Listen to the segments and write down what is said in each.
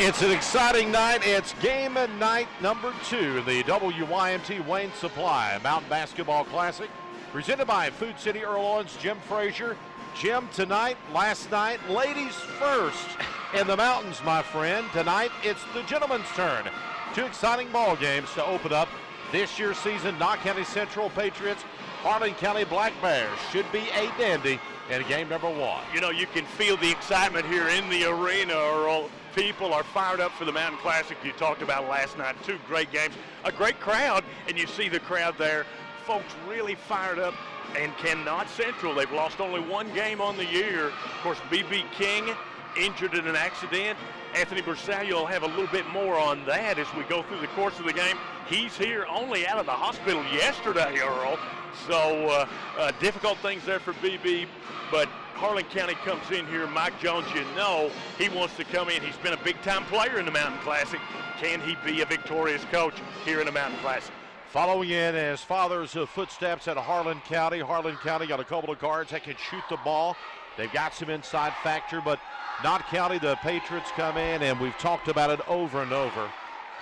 It's an exciting night. It's game night number 2 in the WYMT Wayne Supply Mountain Basketball Classic, presented by Food City Earl Owens, Jim Frazier. Jim, tonight, last night, ladies first in the mountains, my friend. Tonight, it's the gentleman's turn. 2 exciting ball games to open up this year's season. Knott County Central Patriots, Harlan County Black Bears. Should be a dandy in game number 1. You know, you can feel the excitement here in the arena, Earl. People are fired up for the Mountain Classic you talked about last night. 2 great games, a great crowd, and you see the crowd there. Folks really fired up. And Knott Central, they've lost only 1 game on the year. Of course, B.B. King injured in an accident. Anthony Bersaglio will have a little bit more on that as we go through the course of the game. He's here only out of the hospital yesterday, Earl. So difficult things there for B.B., but Harlan County comes in here. Mike Jones, you know, he wants to come in. He's been a big-time player in the Mountain Classic. Can he be a victorious coach here in the Mountain Classic? Following in as father's footsteps at Harlan County. Harlan County got a couple of guards that can shoot the ball. They've got some inside factor, but Knott County, the Patriots come in, and we've talked about it over and over.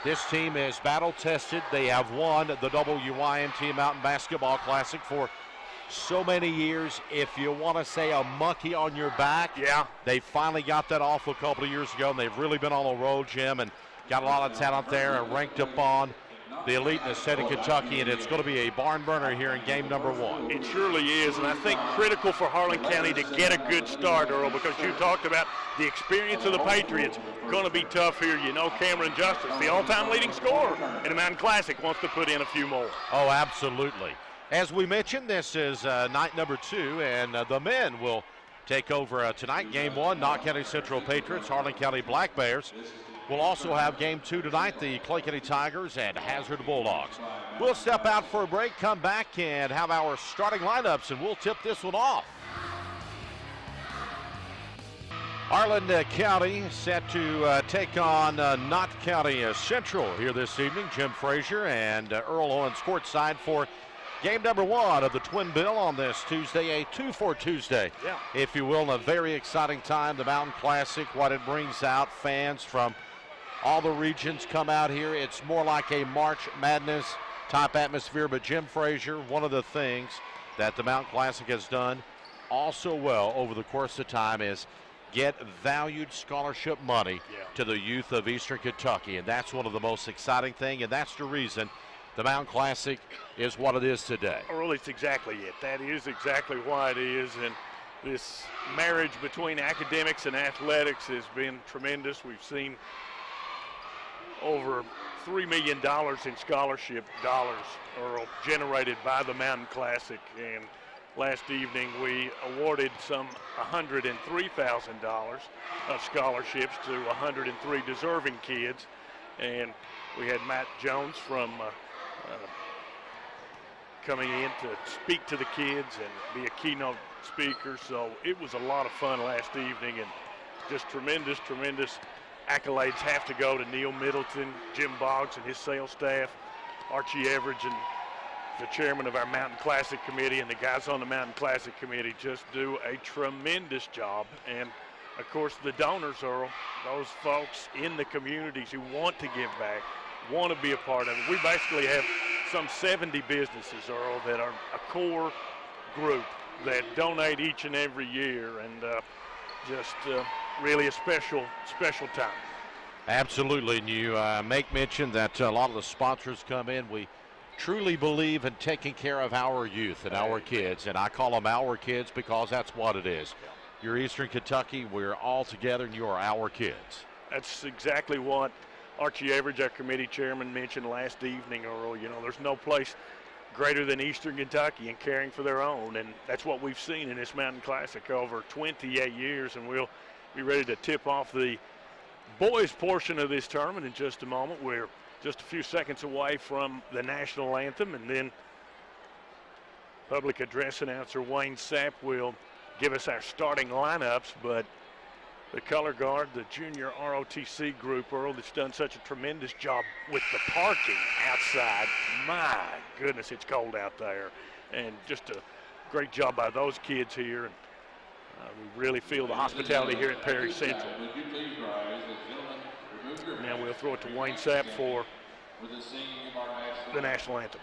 This team is battle-tested. They have won the WYMT Mountain Basketball Classic for so many years. If you want to say a monkey on your back, yeah, they finally got that off a couple of years ago, and they've really been on the road, Jim, and got a lot of talent there and ranked up on the elite in the state of Kentucky, and it's going to be a barn burner here in game number 1. It surely is, and I think critical for Harlan County to get a good start, Earl, because you talked about the experience of the Patriots. Going to be tough here. You know, Cameron Justice, the all-time leading scorer in the Mountain Classic, wants to put in a few more. Oh, absolutely. As we mentioned, this is night number 2, and the men will take over tonight. Game 1, Knott County Central Patriots, Harlan County Black Bears. We'll also have game 2 tonight, the Clay County Tigers and Hazard Bulldogs. We'll step out for a break, come back, and have our starting lineups, and we'll tip this one off. Harlan County set to take on Knott County Central here this evening. Jim Frazier and Earl Owens courtside for game number 1 of the Twin Bill on this Tuesday, a 2-for Tuesday, if you will, and a very exciting time. The Mountain Classic, what it brings out, fans from all the regions come out here. It's more like a March Madness type atmosphere, but Jim Frazier, one of the things that the Mountain Classic has done also well over the course of time is get valued scholarship money to the youth of Eastern Kentucky, and that's one of the most exciting things, and that's the reason the Mountain Classic is what it is today. Well, it's exactly it. That is exactly why it is, and this marriage between academics and athletics has been tremendous. We've seen over $3 million in scholarship dollars, Earl, generated by the Mountain Classic, and last evening we awarded some $103,000 of scholarships to 103 deserving kids, and we had Matt Jones from coming in to speak to the kids and be a keynote speaker. So it was a lot of fun last evening, and just tremendous accolades have to go to Neil Middleton, Jim Boggs and his sales staff, Archie Everidge and the chairman of our Mountain Classic Committee, and the guys on the Mountain Classic Committee just do a tremendous job. And of course the donors, Earl, those folks in the communities who want to give back, want to be a part of it. We basically have some 70 businesses, Earl, that are a core group that donate each and every year, and just really a special time. Absolutely, and you make mention that a lot of the sponsors come in. We truly believe in taking care of our youth and our kids, and I call them our kids because that's what it is. You're Eastern Kentucky, we're all together, and you are our kids. That's exactly what Archie Everidge, our committee chairman, mentioned last evening, Earl. You know, there's no place greater than Eastern Kentucky in caring for their own, and that's what we've seen in this Mountain Classic over 28 years, and we'll be ready to tip off the boys portion of this tournament in just a moment. We're just a few seconds away from the national anthem, and then public address announcer Wayne Sapp will give us our starting lineups, but the color guard, the junior ROTC group, Earl, that's done such a tremendous job with the parking outside. My goodness, it's cold out there. And just a great job by those kids here. And we really feel the hospitality here at Perry Central. Now we'll throw it to Wayne Sapp for the national anthem.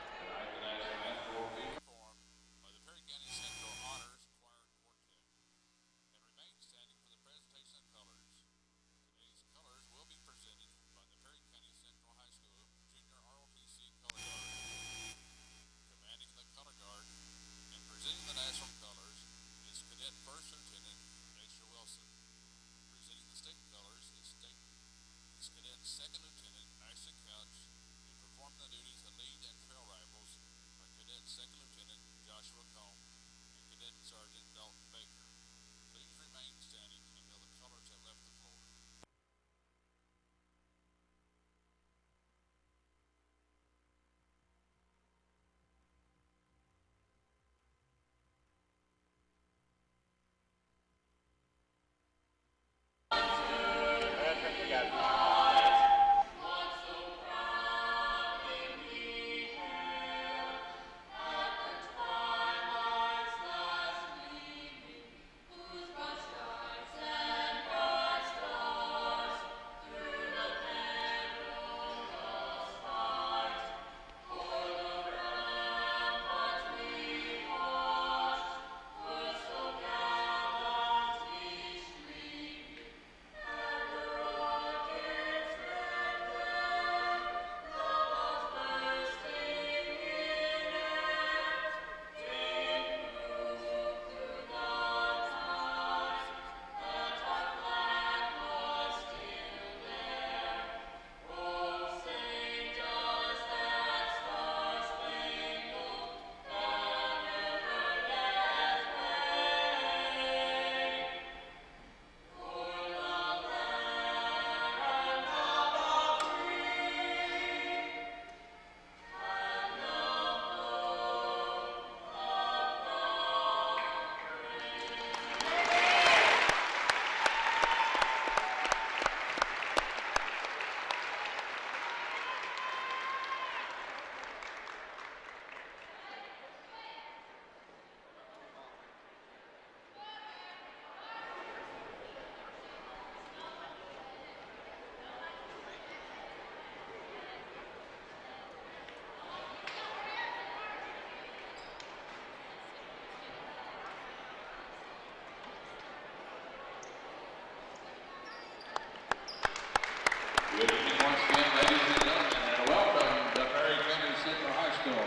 Good evening once again, ladies and gentlemen, and welcome to Perry County Central High School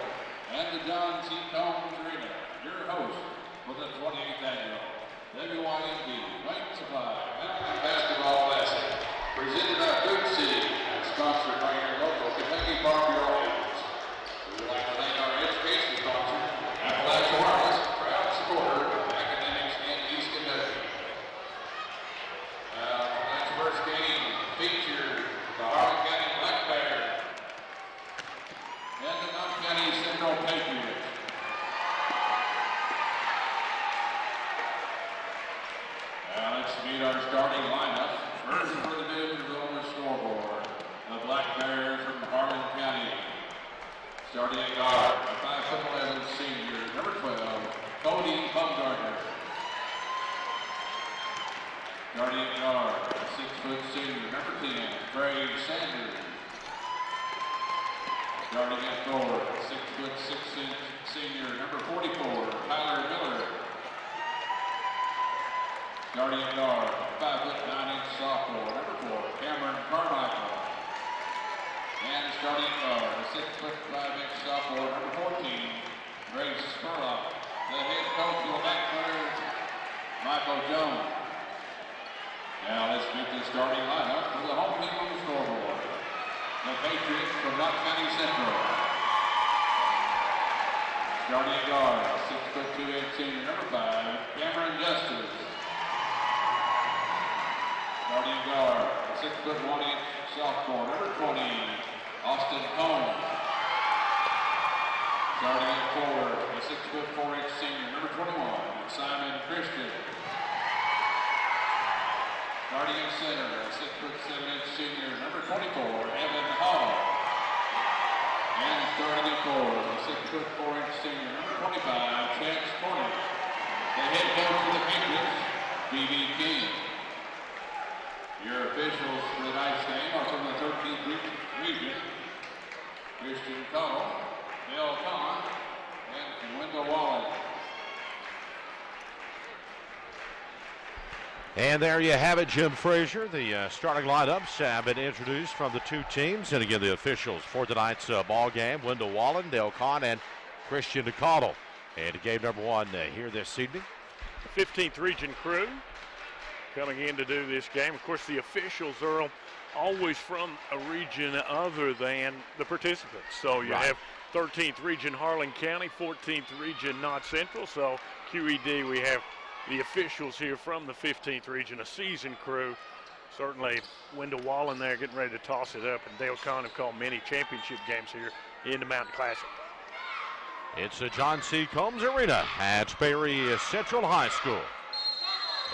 and the John C. Combs Arena. Your host for the 28th annual WYMB White Supply Mountain Basketball Classic, presented by Food City and sponsored by your local Kentucky Farm Bureau agents. We would like to thank our education sponsor, Appalachian Wireless, proud supporter of academics in East Kentucky. Tonight's first game featured the Harlan County Black Bears and the Knott County Central Patriots. Now let's meet our starting lineup. First for the News on the scoreboard, the Black Bears from Harlan County. Starting at guard, a 5'11" senior, number 12, Cody Bumgardner. Starting at guard, a 6' senior, number 10, Craig Sanders. Starting at forward, a 6'6" senior, number 44, Tyler Miller. Starting at guard, 5'9" sophomore, number 4, Cameron Carmichael. And starting at guard, a 6'5" sophomore, number 14, Grace Spurlock. The head coach of the Black Bears, Michael Jones. Now let's meet the starting lineup for the home team on the scoreboard. The Patriots from Knott County Central. Starting at guard, 6'2" senior, number 5, Cameron Justice. Starting at guard, 6'1" sophomore, number 20, Austin Combs. Starting at forward, a 6'4" senior, number 21, Simon Christian. Starting at center, a 6'7" senior, number 24, Evan Hall. And starting at forward, a 6'4" senior, number 25, Chance Cornick. The head coach of the Patriots, B.B. King. Your officials for tonight's game are from the 13th region, Christian Cole, Bill Kahn, and Wendell Wallen. And there you have it, Jim Frazier. The starting lineups have been introduced from the two teams. And again, the officials for tonight's ball game, Wendell Wallen, Dale Kahn, and Christian DeCaudill. And game number one here this evening. The 15th region crew coming in to do this game. Of course, the officials are always from a region other than the participants. So you have 13th region Harlan County, 14th region Knott Central. So QED, we have the officials here from the 15th region, a seasoned crew. Certainly Wendell Wallen there getting ready to toss it up, and Dale Kahn have called many championship games here in the Mountain Classic. It's the John C. Combs Arena at Sperry Central High School.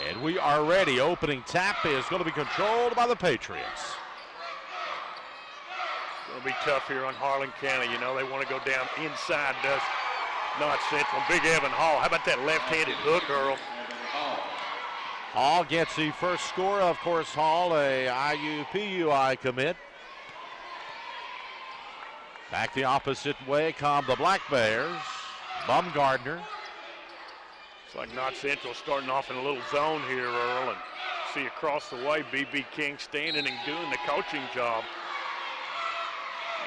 And we are ready. Opening tap is going to be controlled by the Patriots. It's going to be tough here on Harlan County. You know, they want to go down inside, does Knott Central. Big Evan Hall. How about that left-handed hook, Earl? Hall gets the first score. Of course, Hall, a IUPUI commit. Back the opposite way come the Black Bears. Baumgardner. It's like Knott Central starting off in a little zone here, Earl, and see across the way B.B. King standing and doing the coaching job.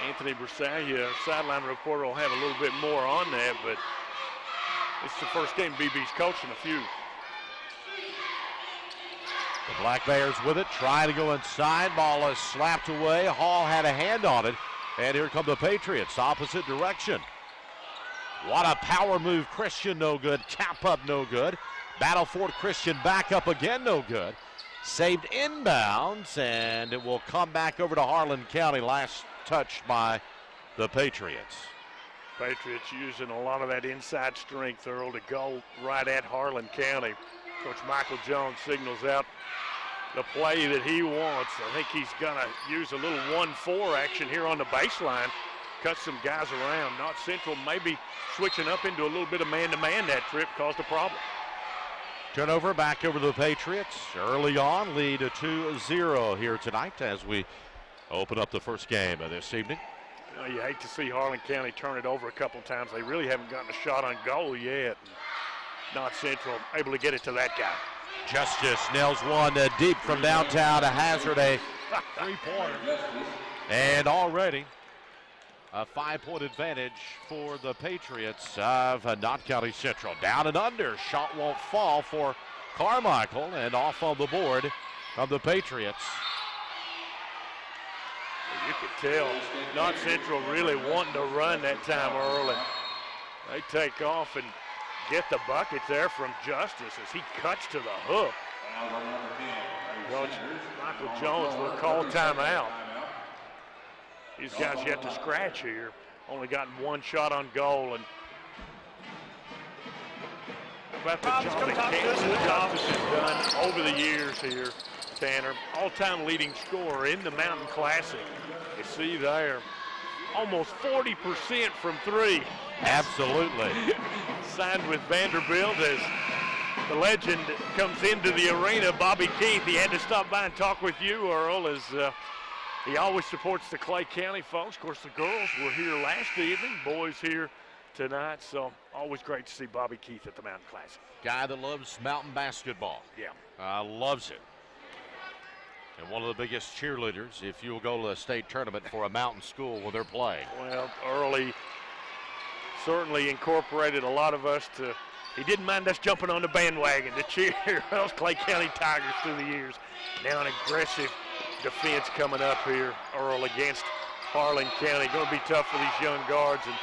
Anthony Bersalia, sideline reporter, will have a little bit more on that, but it's the first game BB's coached in a few. The Black Bears with it, trying to go inside. Ball is slapped away. Hall had a hand on it. And here come the Patriots, opposite direction. What a power move. Christian, no good. Tap up, no good. Battleford Christian back up again, no good. Saved inbounds, and it will come back over to Harlan County. Last touched by the Patriots. Patriots using a lot of that inside strength, Earl, to go right at Harlan County. Coach Michael Jones signals out the play that he wants. I think he's going to use a little 1-4 action here on the baseline, cut some guys around. Knott Central maybe switching up into a little bit of man-to-man that trip caused a problem. Turnover back over to the Patriots. Early on, lead 2-0 here tonight as we open up the first game of this evening. You know, you hate to see Harlan County turn it over a couple times. They really haven't gotten a shot on goal yet. Knott Central able to get it to that guy. Justice nails one deep from downtown to hazard a three-pointer. And already a 5-point advantage for the Patriots of Knott County Central. Down and under, shot won't fall for Carmichael, and off on the board of the Patriots. You could tell Knott Central really wanting to run that time early. They take off and get the bucket there from Justice as he cuts to the hook. Coach Michael Jones will call timeout. These guys yet to scratch here. Only gotten one shot on goal. And about the job has been done over the years here, Tanner. All-time leading scorer in the Mountain Classic. You see there, almost 40% from three. Absolutely. Signed with Vanderbilt as the legend comes into the arena. Bobby Keith, he had to stop by and talk with you, Earl, as he always supports the Clay County folks. Of course, the girls were here last evening, boys here tonight, so always great to see Bobby Keith at the Mountain Classic. Guy that loves mountain basketball. Yeah. Loves it. And one of the biggest cheerleaders if you'll go to a state tournament for a mountain school when they're playing. Well, early certainly incorporated a lot of us to, he didn't mind us jumping on the bandwagon to cheer those Clay County Tigers through the years. Now an aggressive defense coming up here, Earl, against Harlan County. Going to be tough for these young guards. And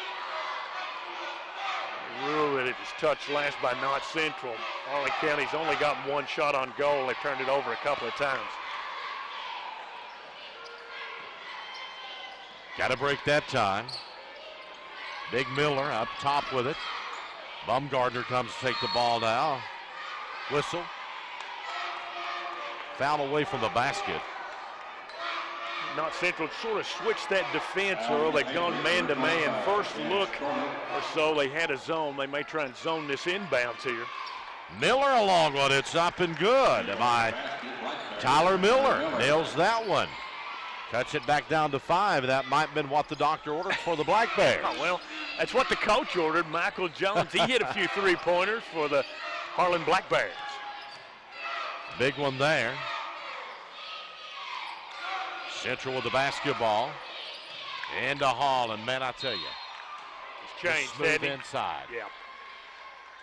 it is touched last by Knott Central. Harlan County's only gotten one shot on goal. They turned it over a couple of times. Got to break that time. Big Miller up top with it. Baumgardner comes to take the ball now. Whistle. Foul away from the basket. Knott Central sort of switched that defense, Earl. They've gone man-to-man. First look or so, they had a zone. They may try and zone this inbounds here. Miller along with it. It's up and good by Tyler Miller nails that one. Cuts it back down to 5. That might have been what the doctor ordered for the Black Bears. Oh, well, that's what the coach ordered. Michael Jones, he hit a few three-pointers for the Harlan Black Bears. Big one there. Central with the basketball. Into Harlan, man, I tell you. He's changed, smooth inside. Yeah.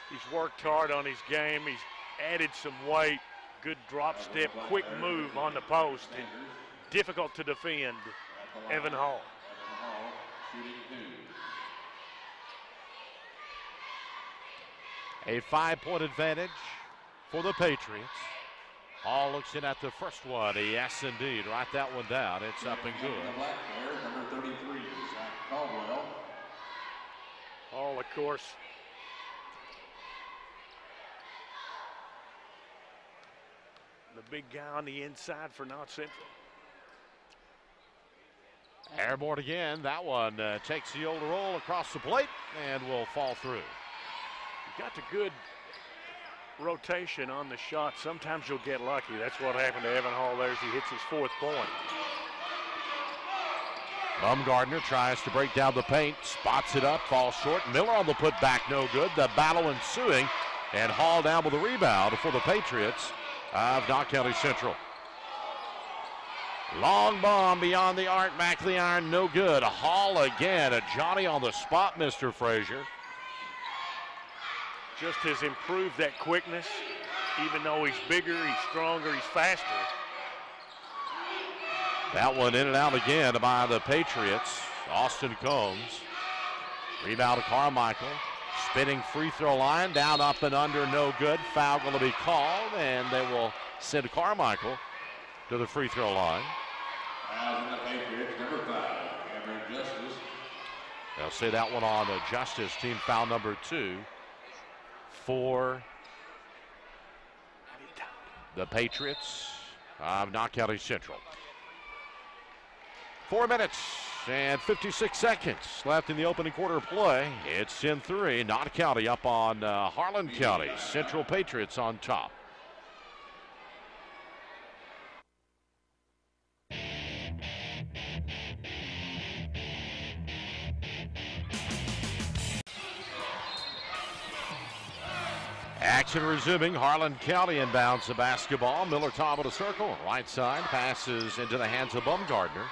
He's worked hard on his game. He's added some weight. Good drop step, quick move on the post. And difficult to defend, Evan Hall. A 5-point advantage for the Patriots. Hall looks in at the first one. Yes, indeed. Write that one down. It's up and good. Number 33, Zach Caldwell. Hall, of course, the big guy on the inside for Knott Central. Airborne again. That one takes the old roll across the plate and will fall through. You got the good rotation on the shot. Sometimes you'll get lucky. That's what happened to Evan Hall there as he hits his 4th point. Bumgardner tries to break down the paint, spots it up, falls short. Miller on the putback, no good. The battle ensuing, and Hall down with the rebound for the Patriots of Knott County Central. Long bomb beyond the arc, back of the iron, no good. Hall again, a Johnny on the spot, Mr. Frazier. Just has improved that quickness. Even though he's bigger, he's stronger, he's faster. That one in and out again by the Patriots. Austin Combs. Rebound to Carmichael. Spinning free throw line, down, up, and under, no good. Foul going to be called, and they will send Carmichael to the free throw line. The Patriots, number 5, Cameron Justice. They'll say that one on Justice, team foul number 2 for the Patriots of Knott County Central. 4 minutes and 56 seconds left in the opening quarter of play. It's 10-3. Knott County up on Harlan County. Central Patriots on top. Action resuming. Harlan County inbounds the basketball. Miller top of the circle. Right side passes into the hands of Bumgardner.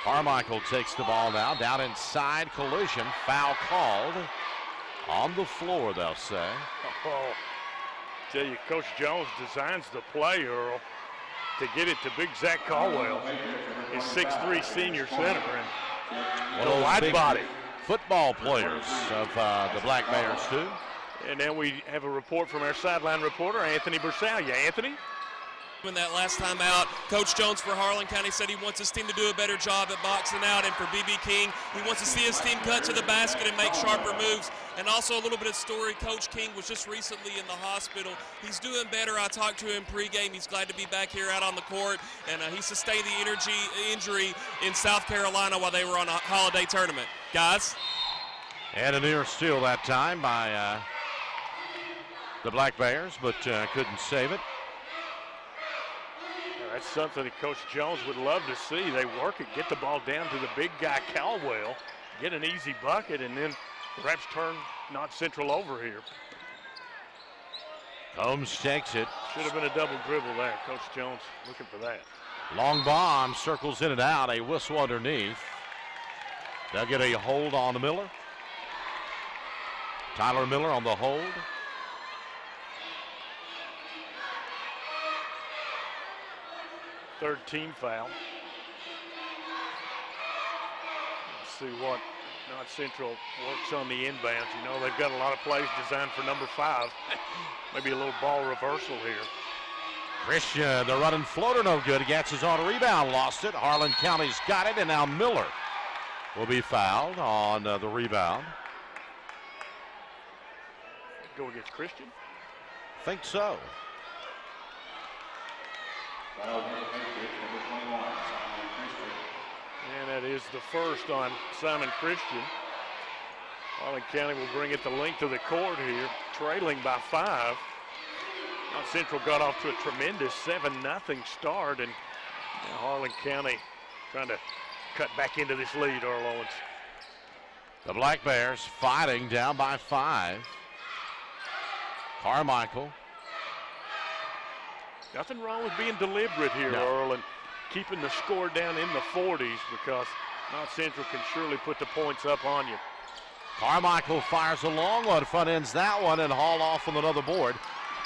Carmichael takes the ball now. Down inside. Collision. Foul called. On the floor, they'll say. Oh, tell you, Coach Jones designs the play, Earl, to get it to big Zach Caldwell, his 6'3" senior center. And One of wide big body. Football players of the Black Bears, too. And then we have a report from our sideline reporter, Anthony Bersalia. Anthony? When that last time out, Coach Jones for Harlan County said he wants his team to do a better job at boxing out, and for B.B. King, he wants to see his team cut to the basket and make sharper moves. And also a little bit of story, Coach King was just recently in the hospital. He's doing better. I talked to him pregame. He's glad to be back here out on the court, and he sustained the injury in South Carolina while they were on a holiday tournament. Guys? And a near steal that time by the Black Bears, but couldn't save it. That's something that Coach Jones would love to see. They work it, get the ball down to the big guy, Caldwell, get an easy bucket, and then perhaps turn Knott Central over here. Combs takes it. Should have been a double dribble there. Coach Jones looking for that. Long bomb, circles in and out, a whistle underneath. They'll get a hold on the Miller. Tyler Miller on the hold. Third team foul. Let's see what Knott Central works on the inbounds. You know, they've got a lot of plays designed for number 5. Maybe a little ball reversal here. Christian, the running floater, no good. Gets his on a rebound, lost it. Harlan County's got it, and now Miller will be fouled on the rebound. Go against Christian? Think so. And that is the first on Simon Christian. Harlan County will bring it the length of the court here, trailing by 5. Knott Central got off to a tremendous 7-0 start, and now Harlan County trying to cut back into this lead, Earl Owens. The Black Bears fighting down by 5. Carmichael. Nothing wrong with being deliberate here, No. Earl, and keeping the score down in the 40s, because Knott Central can surely put the points up on you. Carmichael fires a long one, front ends that one, and hauled off on another board.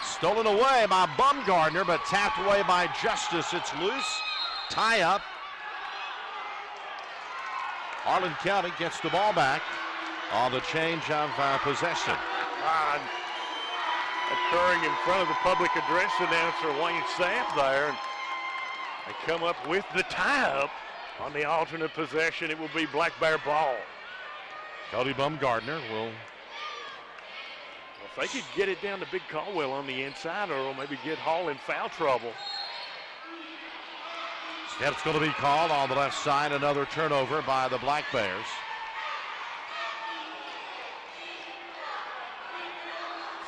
Stolen away by Bumgardner, but tapped away by Justice. It's loose. Tie up. Harlan County gets the ball back on the change of possession. Occurring in front of the public address announcer Wayne Sapp there. And they come up with the tie-up on the alternate possession. It will be Black Bear ball. Cody Bumgardner will. If they could get it down to Big Caldwell on the inside, or maybe get Hall in foul trouble. Step's going to be called on the left side. Another turnover by the Black Bears.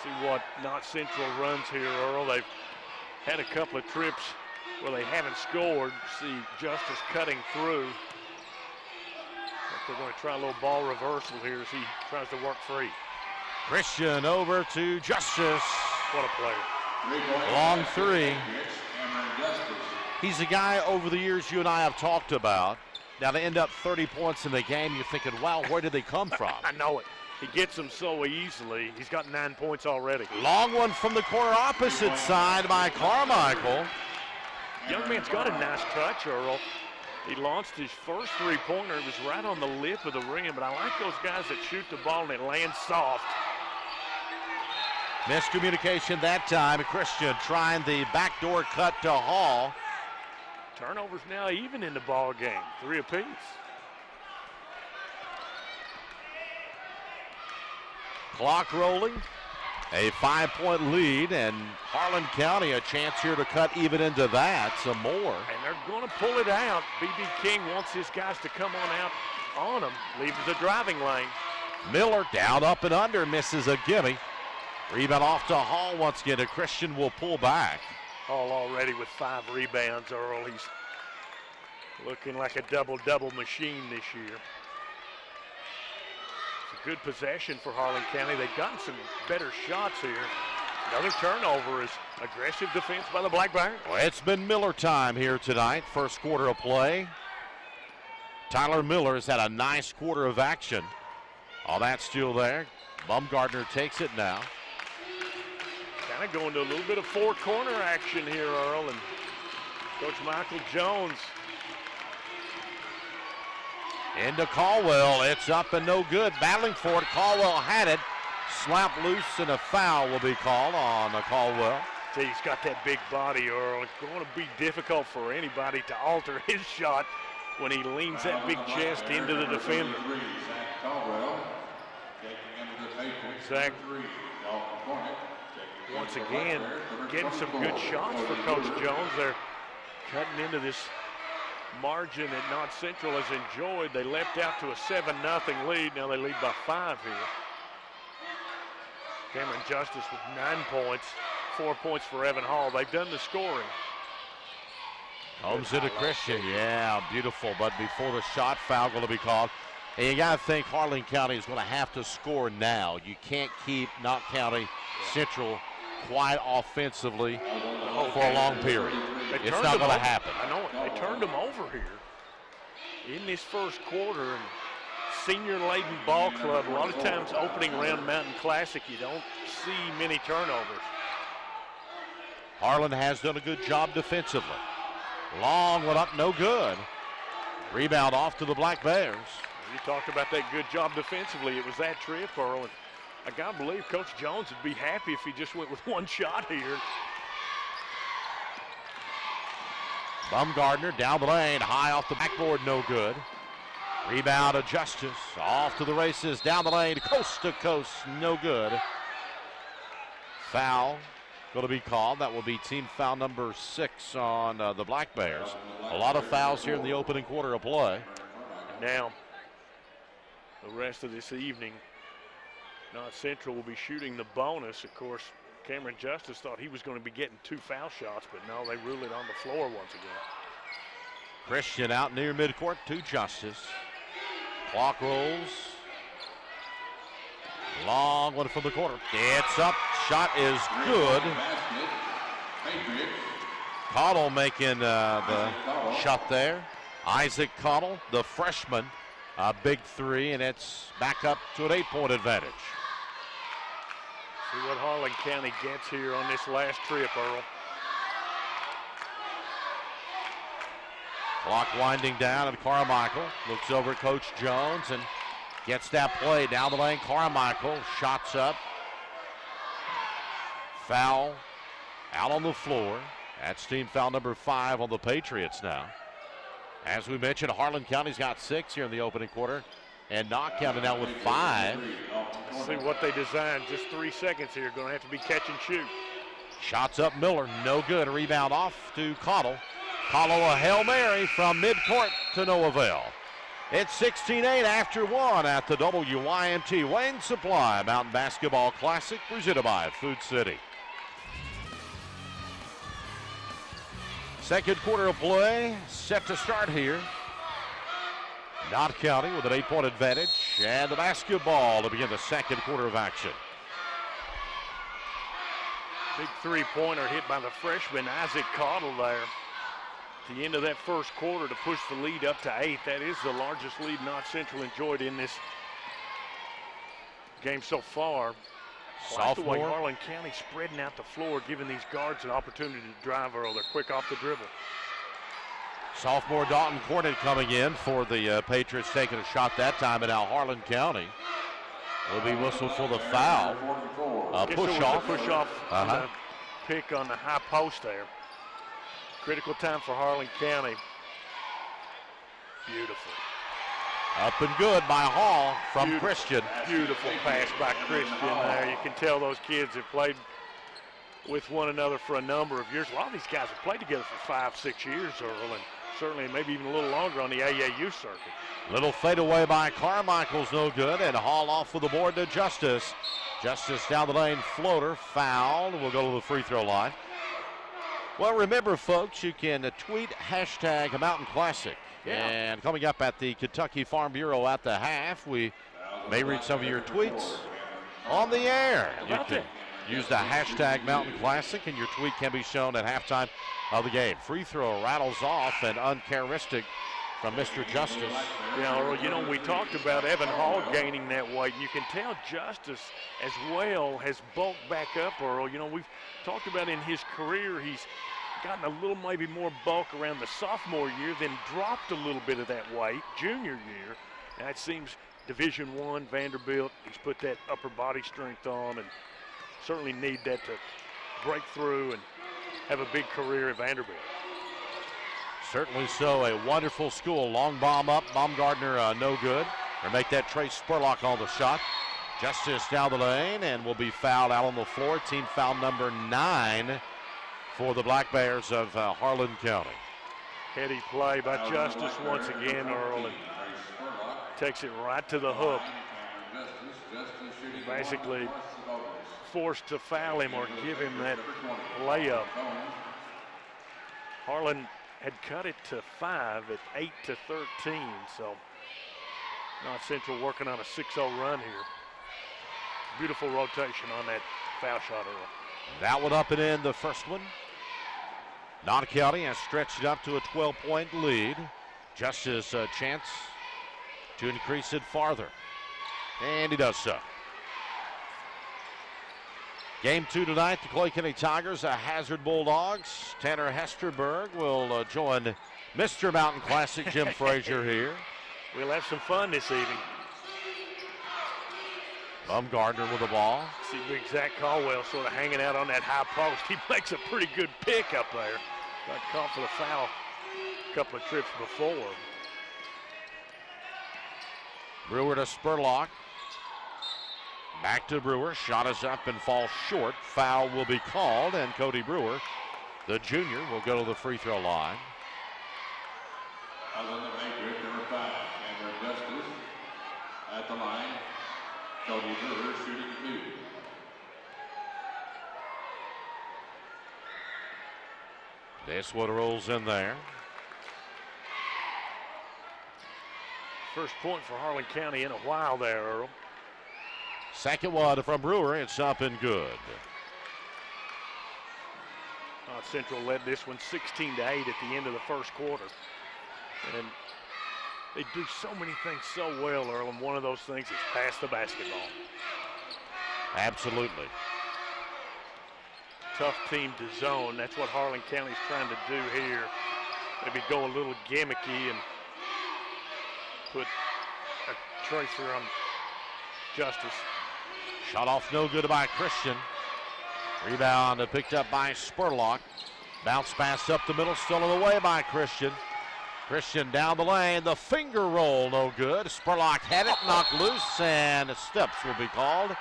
See what Knott Central runs here, Earl. They've had a couple of trips where they haven't scored. See Justice cutting through. But they're going to try a little ball reversal here as he tries to work free. Christian over to Justice. What a player. Long three. He's a guy over the years you and I have talked about. Now they end up 30 points in the game. You're thinking, wow, where did they come from? I know it. He gets them so easily. He's got 9 points already. Long one from the corner opposite side by Carmichael. Young man's got a nice touch, Earl. He launched his first three-pointer. It was right on the lip of the rim, but I like those guys that shoot the ball and it lands soft. Miscommunication that time. Christian trying the backdoor cut to Hall. Turnovers now even in the ball game. 3 apiece. Clock rolling. A 5-point lead, and Harlan County a chance here to cut even into that some more. And they're going to pull it out. B.B. King wants his guys to come on out on them. Leaves the driving lane. Miller down, up, and under, misses a gimme. Rebound off to Hall once again, and Christian will pull back. Hall already with 5 rebounds, Earl. He's looking like a double-double machine this year. It's a good possession for Harlan County. They've gotten some better shots here. Another turnover is aggressive defense by the Black Bears. Well, it's been Miller time here tonight, first quarter of play. Tyler Miller has had a nice quarter of action. All that's still there. Bumgardner takes it now. Kind of going to a little bit of four-corner action here, Earl, and Coach Michael Jones. Into Caldwell, it's up and no good. Battling for it, Caldwell had it. Slap loose and a foul will be called on Caldwell. See, he's got that big body, Earl. It's going to be difficult for anybody to alter his shot when he leans that big chest into the defender. Zach, once again, getting some good shots for Coach Jones. They're cutting into this margin that Knott Central has enjoyed. They leapt out to a 7-0 lead. Now they lead by 5 here. Cameron Justice with 9 points, 4 points for Evan Hall. They've done the scoring. Holmes into Christian, yeah, beautiful. But before the shot foul going to be called. And you got to think Harlan County is going to have to score now. You can't keep Knott County Central quiet offensively for a long period. It's not going to happen. I know it. They turned them over here in this first quarter. And senior-laden ball club, a lot of times opening round Mountain Classic, you don't see many turnovers. Harlan has done a good job defensively. Long one up, no good. Rebound off to the Black Bears. You talked about that good job defensively. It was that trip, Earl. And I gotta believe Coach Jones would be happy if he just went with one shot here. Bumgardner down the lane, high off the backboard, no good. Rebound of Justice, off to the races, down the lane, coast to coast, no good. Foul going to be called. That will be team foul number 6 on the Black Bears. A lot of fouls here in the opening quarter of play. Now, the rest of this evening, Knott Central will be shooting the bonus. Of course, Cameron Justice thought he was going to be getting 2 foul shots, but no, they ruled it on the floor once again. Christian out near midcourt to Justice. Clock rolls. Long one from the corner. It's up. Shot is good. Cottle making the shot there. Isaac Cottle, the freshman, a big 3, and it's back up to an 8-point advantage. See what Harlan County gets here on this last trip, Earl. Clock winding down, and Carmichael looks over at Coach Jones and gets that play down the lane. Carmichael shots up. Foul out on the floor. That's team foul number 5 on the Patriots now. As we mentioned, Harlan County's got 6 here in the opening quarter, and Knott County now with 5. See what they designed. Just 3 seconds here. Going to have to be catch and shoot. Shots up Miller, no good. Rebound off to Cottle. Cottle a Hail Mary from midcourt to no avail. It's 16-8 after 1 at the WYNT Wayne Supply Mountain Basketball Classic presented by Food City. Second quarter of play set to start here. Knott County with an 8-point advantage, and the basketball to begin the second quarter of action. Big 3-pointer hit by the freshman Isaac Cottle there. At the end of that first quarter to push the lead up to 8. That is the largest lead Knott Central enjoyed in this game so far. Like the way Harlan County spreading out the floor, giving these guards an opportunity to drive, Earl. They're quick off the dribble. Sophomore Dalton Cornett coming in for the Patriots, taking a shot that time, and now Harlan County will be whistled for the foul. Push off. Push off on the pick on the high post there. Critical time for Harlan County. Beautiful. Up and good by Hall from Christian. Beautiful pass by Christian there. You can tell those kids have played with one another for a number of years. A lot of these guys have played together for 5-6 years, Earl, and certainly maybe even a little longer on the AAU circuit. Little fadeaway by Carmichael's no good, and Hall off with the board to Justice. Justice down the lane, floater, fouled. We'll go to the free throw line. Well, remember, folks, you can tweet hashtag Mountain Classic. Yeah. And coming up at the Kentucky Farm Bureau at the half, we may read some of your tweets on the air. You can use the hashtag Mountain Classic, and your tweet can be shown at halftime of the game. Free throw rattles off and uncharacteristic from Mr. Justice. Yeah, Earl, you know, we talked about Evan Hall gaining that weight. You can tell Justice as well has bulked back up, Earl. You know, we've talked about in his career, he's gotten a little maybe more bulk around the sophomore year, then dropped a little bit of that weight junior year. And it seems Division I, Vanderbilt, he's put that upper body strength on and certainly need that to break through and have a big career at Vanderbilt. Certainly so. A wonderful school. Long bomb up. Baumgartner no good. Or make that Trace Spurlock on the shot. Justice down the lane and will be fouled out on the floor. Team foul number 9 for the Black Bears of Harlan County. Heady play by Justice once again, Earl, and takes it right to the hook. Basically forced to foul him or give him that layup. Harlan had cut it to 5 at 8-13, so Knott Central working on a 6-0 run here. Beautiful rotation on that foul shot, Earl. That one up and in, the first one. Knott County has stretched it up to a 12-point lead. Justice a chance to increase it farther, and he does so. Game 2 tonight, the Clay County Tigers, Hazard Bulldogs. Tanner Hesterberg will join Mr. Mountain Classic, Jim Frazier, here. We'll have some fun this evening. Baumgartner with the ball. See Big Zach Caldwell sort of hanging out on that high post. He makes a pretty good pick up there. Got caught for the foul a couple of trips before. Brewer to Spurlock. Back to Brewer. Shot is up and falls short. Foul will be called, and Cody Brewer, the junior, will go to the free throw line. Other than Patriot, number 5, Cameron Justice at the line. Cody Brewer shooting 2. This one rolls in there. First point for Harlan County in a while there, Earl. Second one from Brewer. It's up and good. Knott Central led this one 16-8 at the end of the first quarter. And they do so many things so well, Earl, and one of those things is pass the basketball. Absolutely. Tough team to zone. That's what Harlan County's trying to do here. Maybe go a little gimmicky and put a tracer on Justice. Shot off no good by Christian. Rebound picked up by Spurlock. Bounce pass up the middle, still in the way by Christian. Christian down the lane, the finger roll no good. Spurlock had it, knocked loose, and steps will be called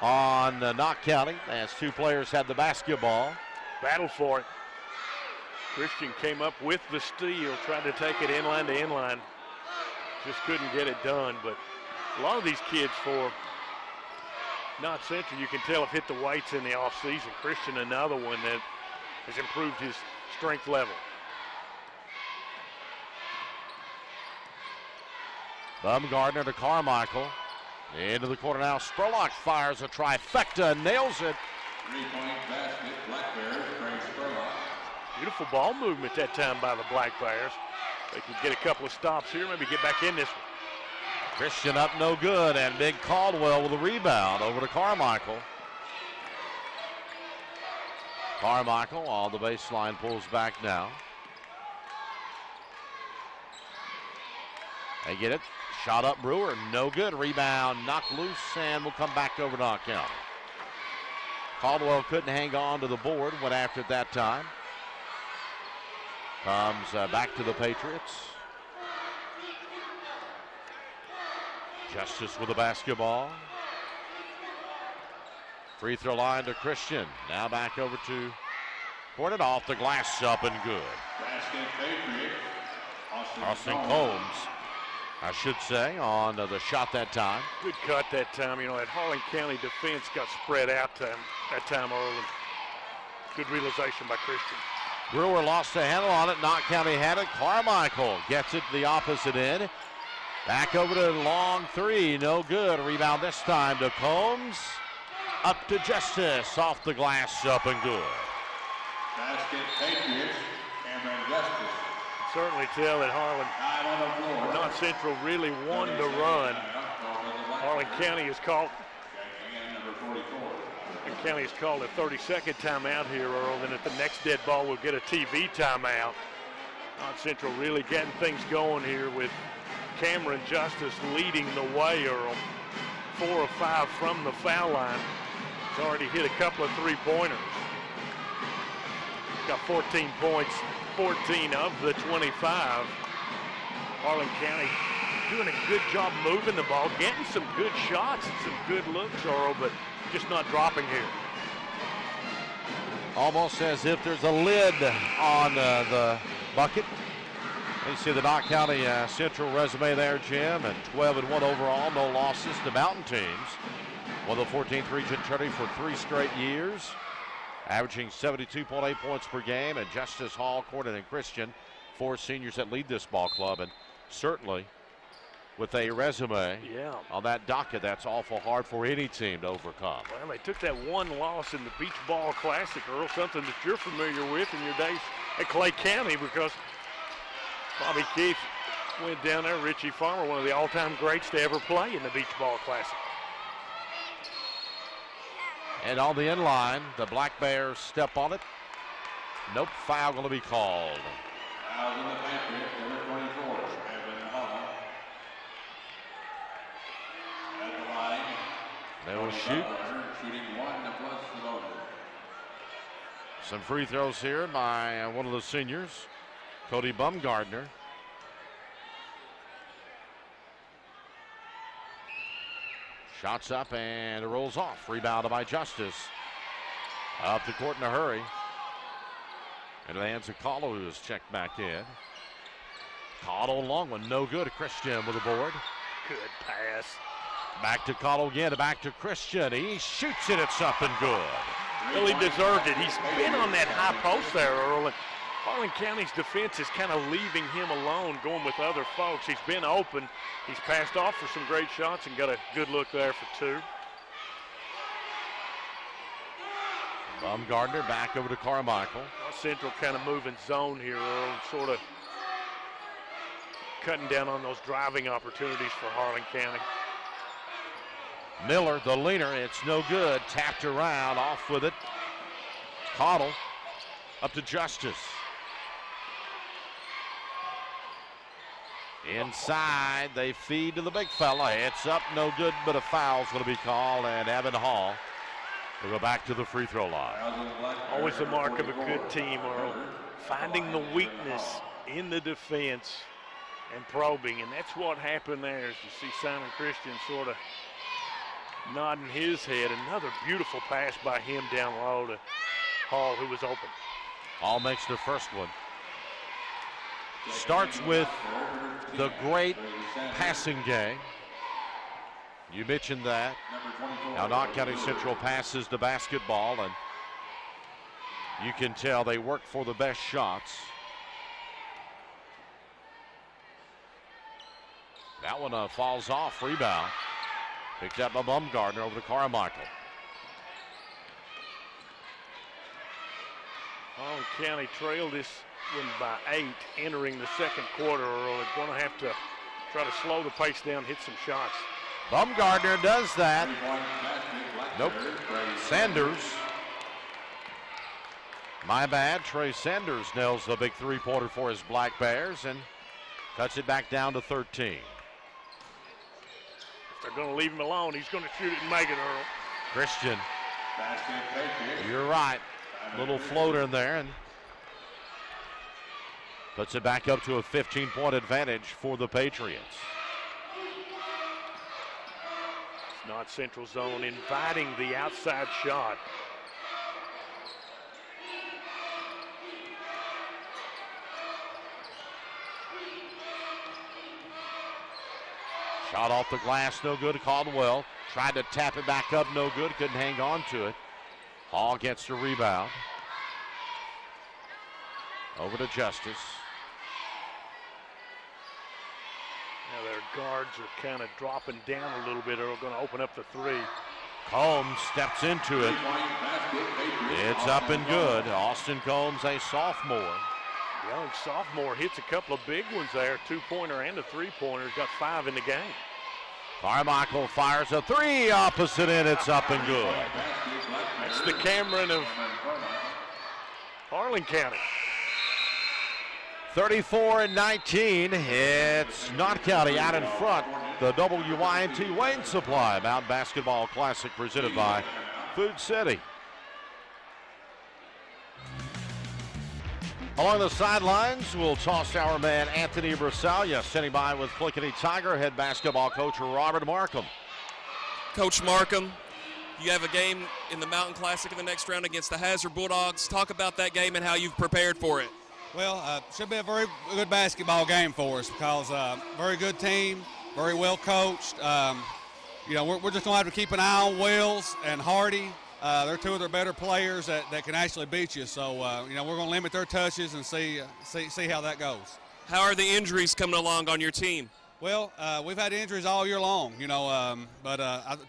on Knott County as two players had the basketball. Battle for it. Christian came up with the steal, tried to take it inline to inline. Just couldn't get it done, but a lot of these kids for Knott Central, you can tell, have hit the weights in the offseason. Christian, another one that has improved his strength level. Bumgardner to Carmichael. Into the corner now. Spurlock fires a trifecta, nails it. 3-point basket, Black Bears, Craig Spurlock. Beautiful ball movement that time by the Black Bears. They can get a couple of stops here, maybe get back in this one. Christian up no good, and Big Caldwell with a rebound over to Carmichael. Carmichael on the baseline, pulls back now. They get it. Shot up Brewer, no good. Rebound knocked loose and will come back over to Knott County. Caldwell couldn't hang on to the board, went after it that time. Comes back to the Patriots. Justice with the basketball. Free throw line to Christian. Now back over to Ported, off the glass, up and good. Basket Patriot, Austin Combs, I should say, on the shot that time. Good cut that time. You know, that Harlan County defense got spread out that time early. Good realization by Christian. Brewer lost the handle on it. Knott County had it. Carmichael gets it to the opposite end. Back over to long three. No good. Rebound this time to Combs. Up to Justice. Off the glass. Up and good. Basket Patriots, Cameron Justice. Certainly tell that Harlan, Knott Central really wanted to run. Harlan County has called. County has called a 30-second timeout here, Earl. Then at the next dead ball, we'll get a TV timeout. Knott Central really getting things going here with Cameron Justice leading the way, Earl. 4 of 5 from the foul line. He's already hit a couple of three-pointers. Got 14 points, 14 of the 25. Harlan County doing a good job moving the ball, getting some good shots and some good looks, Earl, but just not dropping here. Almost as if there's a lid on the bucket. You see the Knott County Central resume there, Jim, and 12-1 overall, no losses to mountain teams. Won the 14th region tourney for 3 straight years, averaging 72.8 points per game. And Justice, Hall, Corden, and Christian, 4 seniors that lead this ball club, and certainly with a resume on that docket, that's awful hard for any team to overcome. Well, they took that one loss in the Beach Ball Classic, Earl, something that you're familiar with in your days at Clay County, because Bobby Keefe went down there. Richie Farmer, one of the all-time greats to ever play in the Beach Ball Classic. And on the end line, the Black Bears step on it. Nope, foul going to be called. Foul on the Patriots, number 24, Evan Hall. At the line. They will shoot. Shooting 1 plus the voter. Some free throws here by one of the seniors, Cody Bumgardner. Shots up and it rolls off. Rebounded by Justice. Up the court in a hurry. Into the hands of Cottle, who is checked back in. Cottle, long one, no good. Christian with the board. Good pass. Back to Cottle again, back to Christian. He shoots it, it's up and good. Really deserved it. He's been on that high post there, Earl. And Harlan County's defense is kind of leaving him alone, going with other folks. He's been open. He's passed off for some great shots and got a good look there for 2. Baumgartner back over to Carmichael. Central kind of moving zone here, Earl, sort of cutting down on those driving opportunities for Harlan County. Miller, the leaner, it's no good. Tapped around, off with it. Caudle up to Justice. Inside, they feed to the big fella. It's up, no good, but a foul's going to be called, and Evan Hall will go back to the free throw line. Always the mark of a good team, Earl. Finding the weakness in the defense and probing, and that's what happened there. As you see Simon Christian sort of nodding his head. Another beautiful pass by him down low to Hall, who was open. Hall makes the first one. Starts with the great passing game. You mentioned that. Now Knott County Central passes the basketball, and you can tell they work for the best shots. That one falls off, rebound. Picked up by Baumgartner over to Carmichael. Harlan County trailed this one by 8 entering the second quarter. They're going to have to try to slow the pace down, hit some shots. Baumgartner does that. Nope. Sanders. My bad. Trey Sanders nails the big three-pointer for his Black Bears and cuts it back down to 13. They're going to leave him alone. He's going to shoot it and make it, Earl. Christian. You're right. Little floater in there and puts it back up to a 15-point advantage for the Patriots. It's not Central zone, inviting the outside shot. Shot off the glass, no good. Caldwell tried to tap it back up, no good. Couldn't hang on to it. Hall gets the rebound. Over to Justice. Now their guards are kind of dropping down a little bit. They're going to open up the 3. Combs steps into it. It's up and good. Austin Combs, a sophomore. Young sophomore hits a couple of big ones there, 2-pointer and a 3-pointer. He's got 5 in the game. Carmichael fires a 3 opposite end. It's up and good. That's the Cameron of Harlan County. 34-19. It's Knott County out in front. The WYNT Wayne Supply Mountain Basketball Classic presented by Food City. Along the sidelines, we'll toss our man Anthony Brasalia, sitting by with Clickety Tiger head basketball coach Robert Markham. Coach Markham, you have a game in the Mountain Classic in the next round against the Hazard Bulldogs. Talk about that game and how you've prepared for it. Well, should be a very good basketball game for us because very good team, very well coached. You know, we're just going to have to keep an eye on Wells and Hardy. They're 2 of their better players that can actually beat you. So, you know, we're going to limit their touches and see how that goes. How are the injuries coming along on your team? Well, we've had injuries all year long, you know, but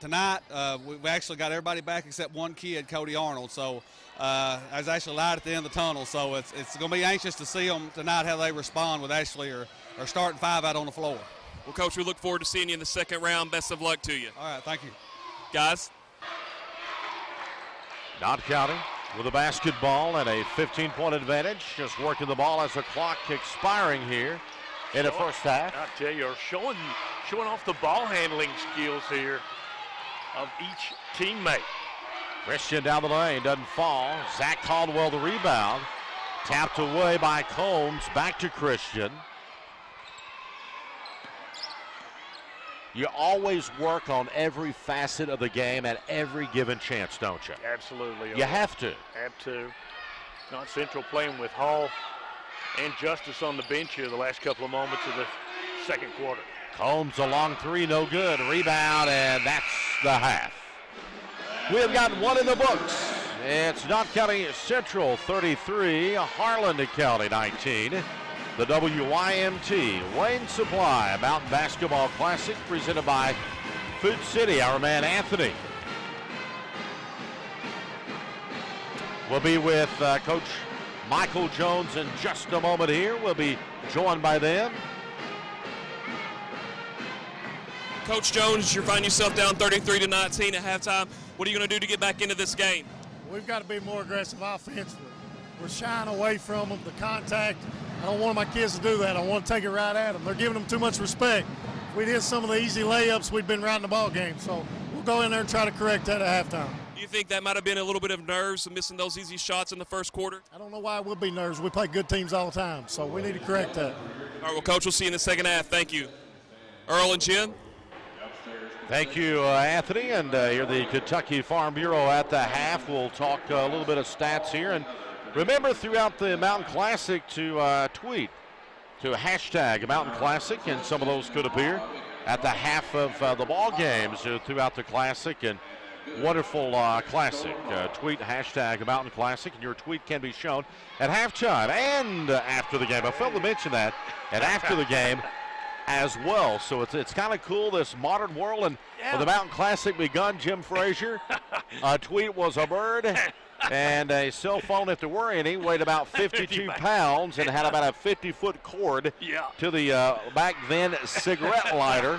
tonight we actually got everybody back except one kid, Cody Arnold. So there's actually light at the end of the tunnel. So it's going to be anxious to see them tonight how they respond with Ashley or starting 5 out on the floor. Well, Coach, we look forward to seeing you in the second round. Best of luck to you. All right, thank you. Guys. Knott County with a basketball and a 15-point advantage. Just working the ball as the clock expiring here in the first half. I tell you, showing off the ball handling skills here of each teammate. Christian down the lane, doesn't fall. Zach Caldwell the rebound. Tapped away by Combs, back to Christian. You always work on every facet of the game at every given chance, don't you? Absolutely. You have to. Have to. Knott Central playing with Hall and Justice on the bench here the last couple of moments of the second quarter. Combs a long 3, no good. Rebound, and that's the half. We have got one in the books. It's Knott County Central 33, Harlan County 19. The WYMT Wayne Supply Mountain Basketball Classic presented by Food City. Our man Anthony will be with Coach Michael Jones in just a moment here. We'll be joined by them. Coach Jones, you find yourself down 33-19 at halftime. What are you going to do to get back into this game? We've got to be more aggressive offensively. We're shying away from them, the contact. I don't want my kids to do that. I want to take it right at them. They're giving them too much respect. If we'd hit some of the easy layups, we'd been right in the ball game. So we'll go in there and try to correct that at halftime. Do you think that might have been a little bit of nerves of missing those easy shots in the first quarter? I don't know why it would be nerves. We play good teams all the time, so we need to correct that. All right, well, Coach, we'll see you in the second half. Thank you. Earl and Jim. Thank you, Anthony. And here the Kentucky Farm Bureau at the half. We'll talk a little bit of stats here. And remember throughout the Mountain Classic to tweet to hashtag Mountain Classic, and some of those could appear at the half of the ball games throughout the Classic. And wonderful Classic. Tweet hashtag Mountain Classic, and your tweet can be shown at halftime and after the game. I failed to mention that, and after the game as well. So it's kind of cool, this modern world. And when the Mountain Classic begun, Jim Frazier, a tweet was a bird and a cell phone, if there were any, weighed about 52 pounds and had about a 50-foot cord to the back then cigarette lighter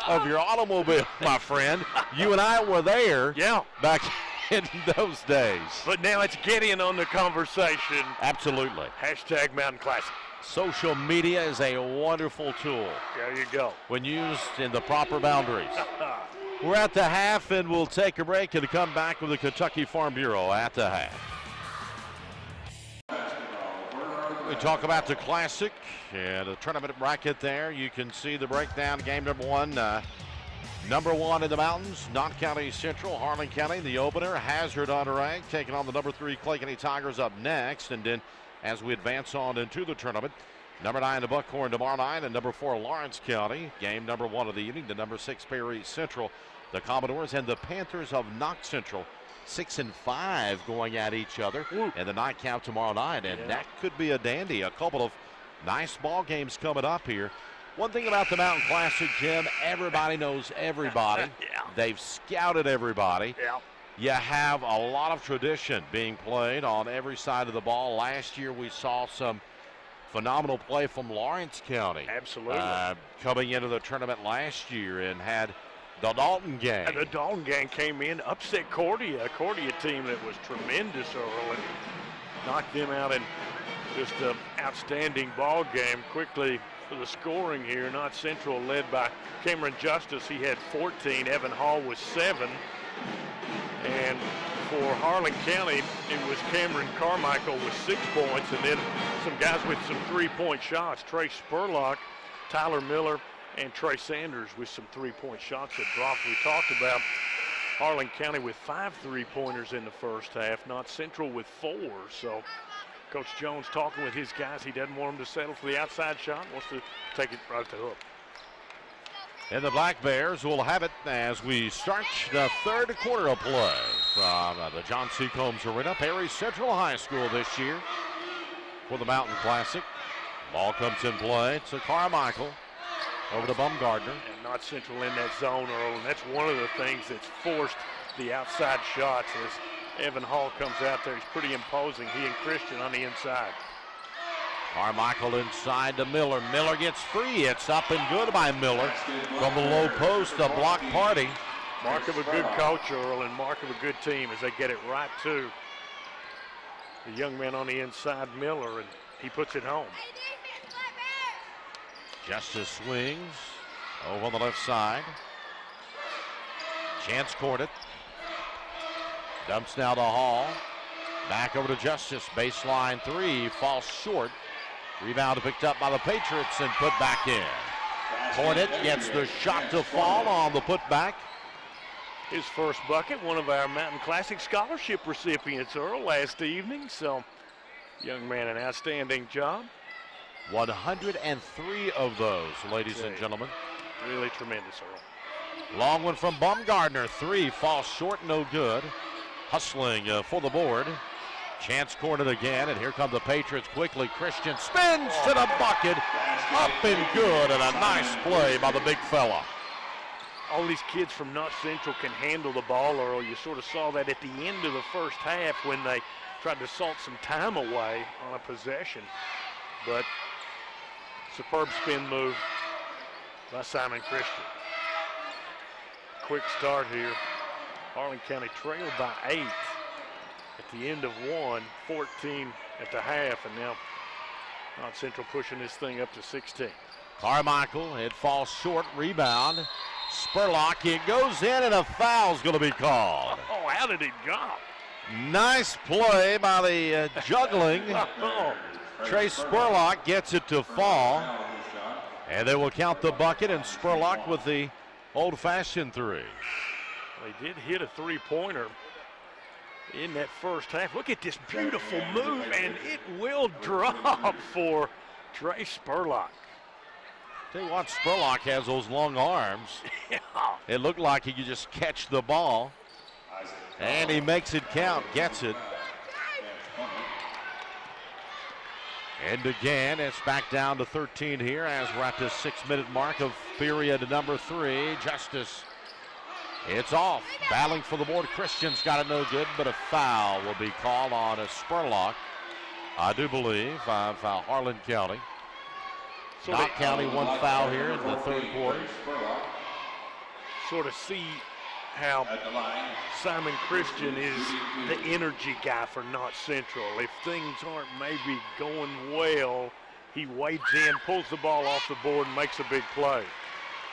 of your automobile, my friend. You and I were there back in those days. But now it's getting on the conversation. Absolutely. Hashtag Mountain Classic. Social media is a wonderful tool. There you go. When used in the proper boundaries. We're at the half, and we'll take a break and come back with the Kentucky Farm Bureau at the half. We talk about the Classic and the tournament bracket there. You can see the breakdown. Game number one. Number one in the mountains, Knott County Central, Harlan County, the opener. Hazard unranked, taking on the number 3 Clay County Tigers up next. And then as we advance on into the tournament, number 9, the Buckhorn tomorrow night, and number 4, Lawrence County. Game number 1 of the evening, the number 6 Perry Central, the Commodores, and the Panthers of Knott Central. 6 and 5 going at each other in the nightcap tomorrow night, and that could be a dandy. A couple of nice ball games coming up here. One thing about the Mountain Classic, Jim, everybody knows everybody. They've scouted everybody. You have a lot of tradition being played on every side of the ball. Last year we saw some phenomenal play from Lawrence County. Absolutely. Coming into the tournament last year and had the Dalton gang. And the Dalton gang came in, upset Cordia, a Cordia team that was tremendous, Earl, and knocked them out in just an outstanding ball game. Quickly for the scoring here, Knott Central led by Cameron Justice. He had 14. Evan Hall was 7. And for Harlan County, it was Cameron Carmichael with 6 points, and then some guys with some 3-point shots. Trey Spurlock, Tyler Miller, and Trey Sanders with some 3-point shots that dropped. We talked about Harlan County with 5 3-pointers in the first half, Knott Central with 4. So Coach Jones talking with his guys. He doesn't want them to settle for the outside shot, wants to take it right to the hook. And the Black Bears will have it as we start the third quarter of play from the John C. Combs Arena. Perry Central High School this year for the Mountain Classic. Ball comes in play to Carmichael over to Baumgartner. And Knott Central in that zone, Earl, and that's one of the things that's forced the outside shots as Evan Hall comes out there. He's pretty imposing, he and Christian on the inside. Carmichael inside to Miller. Miller gets free. It's up and good by Miller from the low post. A block party. Mark of a good coach, Earl, and mark of a good team as they get it right to the young man on the inside, Miller, and he puts it home. Justice swings over on the left side. Chance courted. Dumps now to Hall. Back over to Justice. Baseline 3. Falls short. Rebound picked up by the Patriots and put back in. Cornett gets the shot to fall on the putback. His first bucket, one of our Mountain Classic scholarship recipients, Earl, last evening. So, young man, an outstanding job. 103 of those, ladies and gentlemen. Really tremendous, Earl. Long one from Baumgartner. 3 falls short, no good. hustling for the board. Chance cornered again, and here come the Patriots quickly. Christian spins to the bucket, up and good, and a nice play by the big fella. All these kids from Knott Central can handle the ball, Earl. You sort of saw that at the end of the first half when they tried to salt some time away on a possession. But superb spin move by Simon Christian. Quick start here. Harlan County trailed by 8 at the end of 1, 14 at the half, and now Knott Central pushing this thing up to 16. Carmichael, it falls short, rebound. Spurlock, it goes in, and a foul's going to be called. Oh, how did he jump? Nice play by the juggling. Trey Spurlock gets it to fall, and they will count the bucket, and Spurlock with the old-fashioned three. They did hit a three-pointer in that first half. Look at this beautiful move, and it will drop for Trey Spurlock. Tell you what, Spurlock has those long arms. Yeah. It looked like he could just catch the ball, and he makes it count, gets it. And again, it's back down to 13 here as we're at the 6-minute mark of period number 3. Justice, it's off. Battling for the board. Christian's got it no good, but a foul will be called on a Spurlock, I do believe, of Harlan County. Knott County one foul here in the third quarter. Sort of see how Simon Christian is the energy guy for Knott Central. If things aren't maybe going well, he wades in, pulls the ball off the board, and makes a big play.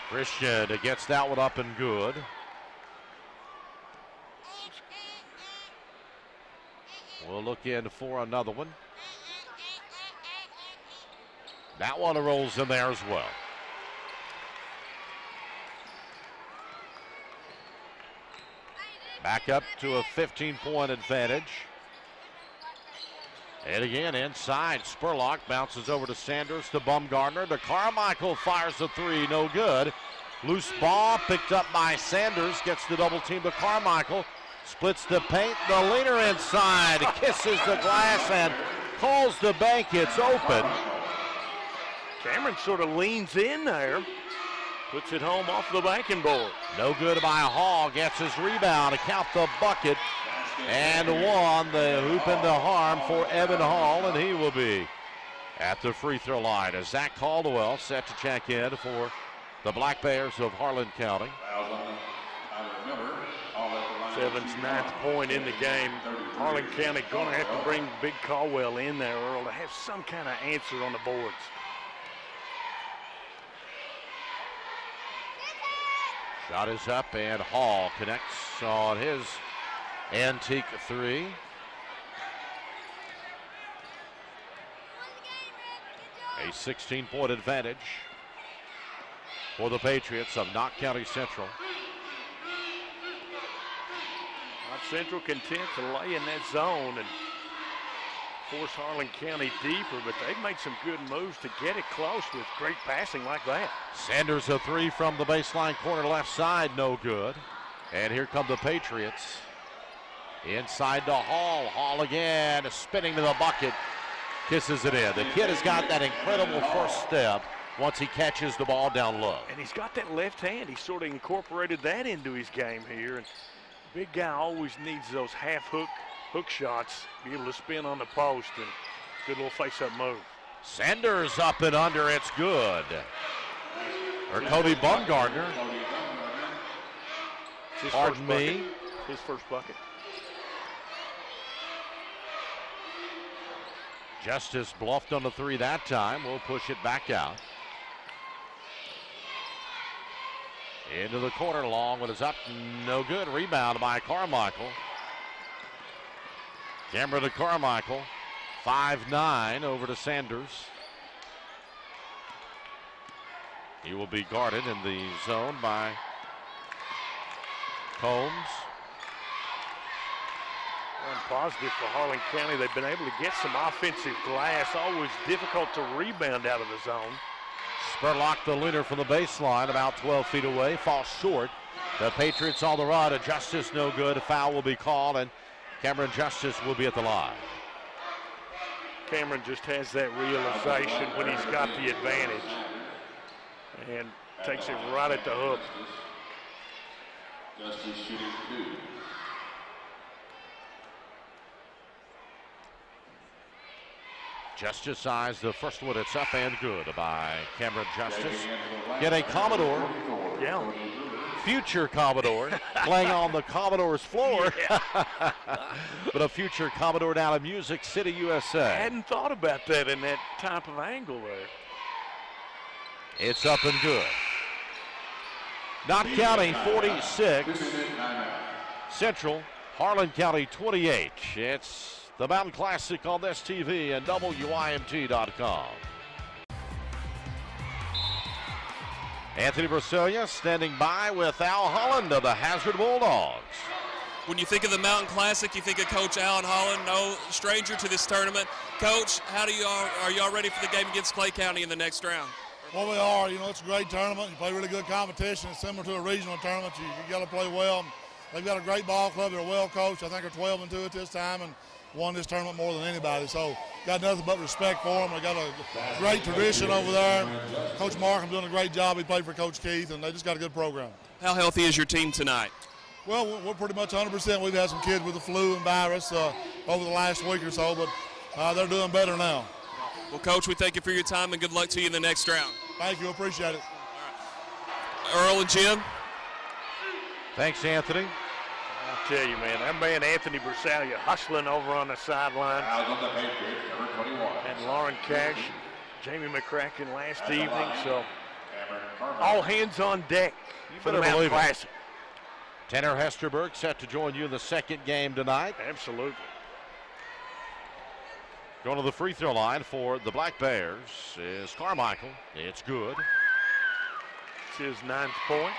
Christian gets that one up and good. We'll look in for another one. That one rolls in there as well. Back up to a 15-point advantage. And again, inside, Spurlock bounces over to Sanders, to Bumgardner, to Carmichael, fires the three, no good. Loose ball picked up by Sanders, gets the double team to Carmichael, splits the paint, the leaner inside, kisses the glass and calls the bank, it's open. Cameron sort of leans in there, puts it home off the banking board. No good by Hall, gets his rebound to count the bucket, and one, the hoop into harm for Evan Hall, and he will be at the free throw line as Zach Caldwell set to check in for the Black Bears of Harlan County. Seven's 9th point in the game. Harlan County going to have to bring Big Caldwell in there, Earl, to have some kind of answer on the boards. Shot is up, and Hall connects on his antique three. A 16-point advantage for the Patriots of Knott County Central. Knott Central content to lay in that zone and force Harlan County deeper, but they've made some good moves to get it close with great passing like that. Sanders a three from the baseline corner left side, no good. And here come the Patriots. Inside to Hall. Hall again, spinning to the bucket, kisses it in. The kid has got that incredible first step once he catches the ball down low. And he's got that left hand. He sort of incorporated that into his game here. And big guy always needs those half hook shots, be able to spin on the post, and good little face-up move. Sanders up and under, it's good. Or Cody Bumgardner. Pardon me. His first bucket. Justice bluffed on the three that time. We'll push it back out. Into the corner, long one is up, no good. Rebound by Carmichael. Camera to Carmichael. 5-9 over to Sanders. He will be guarded in the zone by Combs. One positive for Harlan County. They've been able to get some offensive glass. Always difficult to rebound out of the zone. Spurlock, the leader from the baseline, about 12 feet away, falls short. The Patriots on the run. A Justice no good. A foul will be called, and Cameron Justice will be at the line. Cameron just has that realization when he's got the advantage and takes it right at the hook. Justice shooting 2. Justice eyes the first one. It's up and good by Cameron Justice. Get a Commodore. Yeah. Future Commodore playing on the Commodore's floor. Yeah. But a future Commodore down in Music City, USA. I hadn't thought about that in that type of angle there. It's up and good. Knott County 46, Central, Harlan County 28. It's the Mountain Classic on this TV and WIMT.com. Anthony Brasilia standing by with Al Holland of the Hazard Bulldogs. When you think of the Mountain Classic, you think of Coach Alan Holland, no stranger to this tournament. Coach, are y'all ready for the game against Clay County in the next round? Well, we are. You know, it's a great tournament. You play really good competition. It's similar to a regional tournament. You got to play well. They've got a great ball club. They're well coached. I think they're 12-2 at this time and won this tournament more than anybody. So got nothing but respect for them. They got a great tradition over there. Coach Markham's doing a great job. He played for Coach Keith, and they just got a good program. How healthy is your team tonight? Well, we're pretty much 100%. We've had some kids with the flu and virus over the last week or so, but they're doing better now. Well, Coach, we thank you for your time and good luck to you in the next round. Thank you. Appreciate it. Earl and Jim. Thanks, Anthony. I'll tell you, man, that man Anthony Brasilia hustling over on the sideline. And Lauren Cash, Jamie McCracken last evening. So all hands on deck for the Mountain Classic. Tanner Hesterberg set to join you in the second game tonight. Absolutely. Going to the free throw line for the Black Bears is Carmichael. It's good. It's his 9th point.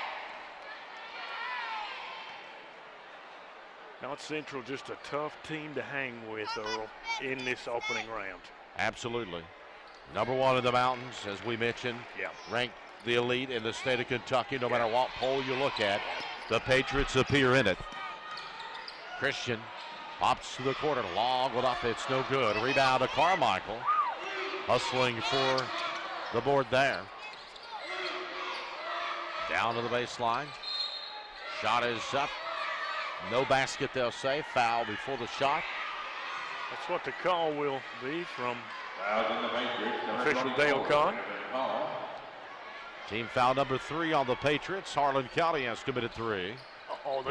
Knott Central just a tough team to hang with, Earl, in this opening round. Absolutely. Number 1 in the mountains, as we mentioned. Yeah. Ranked the elite in the state of Kentucky, no matter what poll you look at. The Patriots appear in it. Christian pops to the corner, long one up, it's no good. Rebound to Carmichael. Hustling for the board there. Down to the baseline. Shot is up. No basket, they'll say. Foul before the shot. That's what the call will be from official Dale Kahn. Team foul number 3 on the Patriots. Harlan County has committed 3.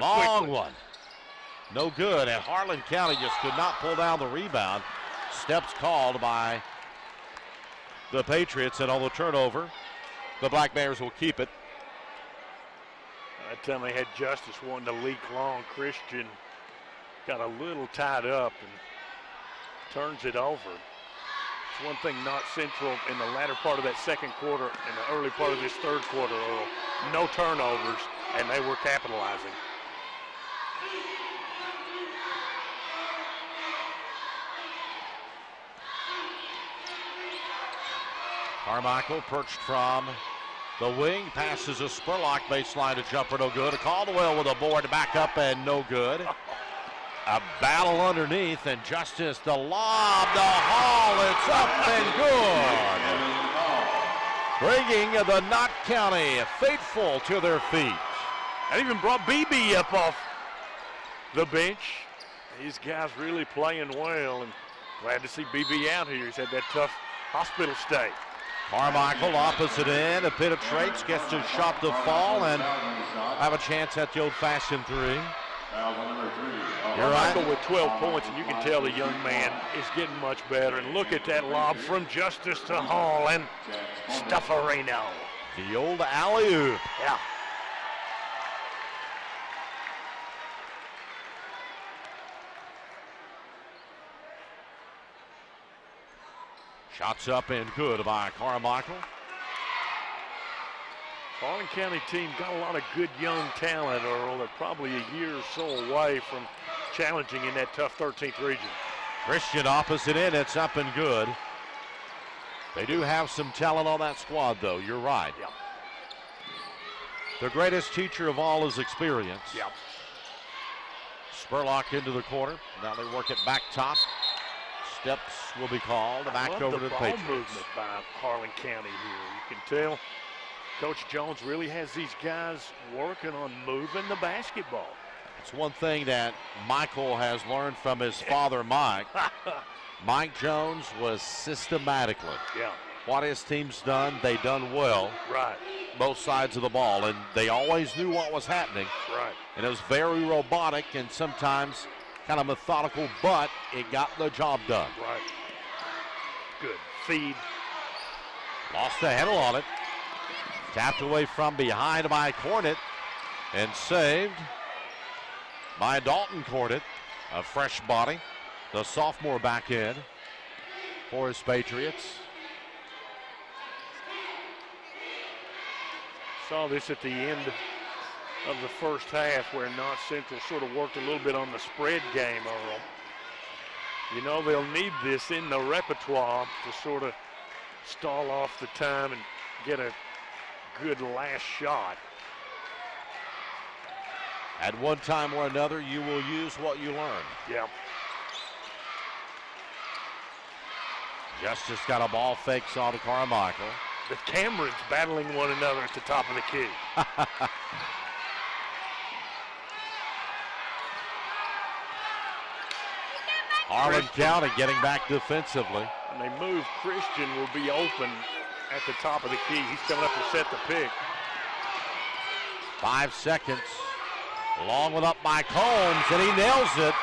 Long one. No good, and Harlan County just could not pull down the rebound. Steps called by the Patriots, and on the turnover, the Black Bears will keep it. That time they had Justice wanting to leak long. Christian got a little tied up and turns it over. It's one thing Knott Central in the latter part of that second quarter and the early part of this third quarter, Earl, no turnovers, and they were capitalizing. Carmichael perched from the wing, passes a Spurlock baseline to jumper, no good. A Caldwell with a board back up and no good. A battle underneath, and Justice the lob to Hall. It's up and good. Bringing the Knott County faithful to their feet. And even brought BB up off the bench. These guys really playing well, and glad to see BB out here. He's had that tough hospital stay. Carmichael opposite end, penetrates, gets his shot to fall, and have a chance at the old-fashioned 3. You're right. With 12 points, and you can tell the young man is getting much better. And look at that lob from Justice to Hall and Stuffarino. The old alley-oop. Yeah. Shots up and good by Carmichael. Harlan County team got a lot of good young talent, Earl. They're probably a year or so away from challenging in that tough 13th region. Christian opposite end, it's up and good. They do have some talent on that squad, though. You're right. Yeah. The greatest teacher of all is experience. Yeah. Spurlock into the corner. Now they work it back top. Steps will be called back over to the Patriots. Ball movement by Harlan County here. You can tell Coach Jones really has these guys working on moving the basketball. It's one thing that Michael has learned from his father, Mike. Mike Jones was systematically. Yeah. What his team's done, they done well. Right. Both sides of the ball, and they always knew what was happening. Right. And it was very robotic and sometimes kind of methodical, but it got the job done. Right. Good feed. Lost the handle on it. Tapped away from behind by Cornett and saved by Dalton Cornett, a fresh body, the sophomore back in for his Patriots. Saw this at the end of the first half where Knott Central sort of worked a little bit on the spread game, Earl. You know they'll need this in the repertoire to sort of stall off the time and get a good last shot. At one time or another, you will use what you learn. Yeah. Justice got a ball fakes on to Carmichael. The Camerons battling one another at the top of the key. Harlan County getting back defensively. And they move. Christian will be open at the top of the key. He's coming up to set the pick. 5 seconds. Long one up by Combs, and he nails it.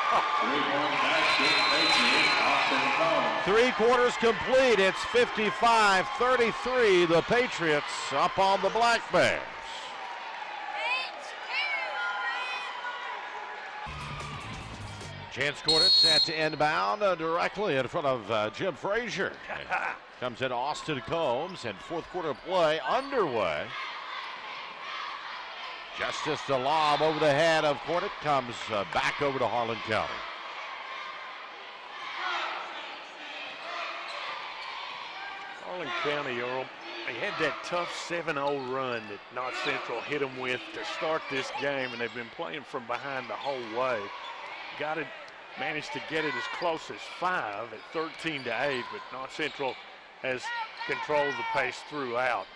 3 quarters complete. It's 55-33. The Patriots up on the Black Bears. Chance Cornett set to inbound directly in front of Jim Frazier. Comes in Austin Combs, and fourth quarter play underway. Justice the lob over the head of Cornett comes back over to Harlan County. Harlan County, Earl, they had that tough 7-0 run that Knott Central hit them with to start this game, and they've been playing from behind the whole way. Managed to get it as close as 5 at 13-8, but Knott Central has controlled the pace throughout.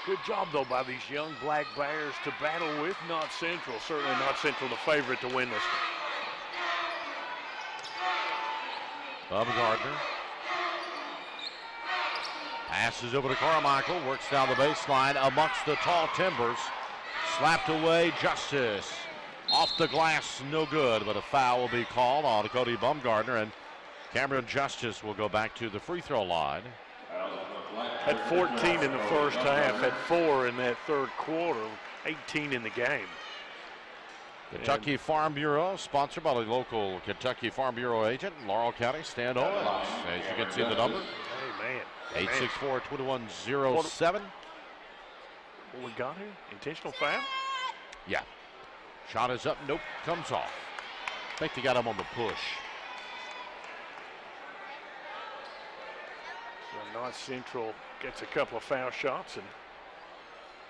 Good job, though, by these young Black Bears to battle with Knott Central. Certainly Knott Central the favorite to win this one. Gardner passes over to Carmichael, works down the baseline amongst the tall timbers. Slapped away, Justice. Off the glass, no good, but a foul will be called on Cody Bumgardner, and Cameron Justice will go back to the free throw line. Had 14 in the first half, had 4 in that third quarter, 18 in the game. Kentucky Farm Bureau, sponsored by the local Kentucky Farm Bureau agent in Laurel County, Stan Owens. As you can see the number, hey, man. 864-2107. What we got here? Intentional foul? Yeah. Shot is up, nope, comes off. I think they got him on the push. So Knott Central gets a couple of foul shots and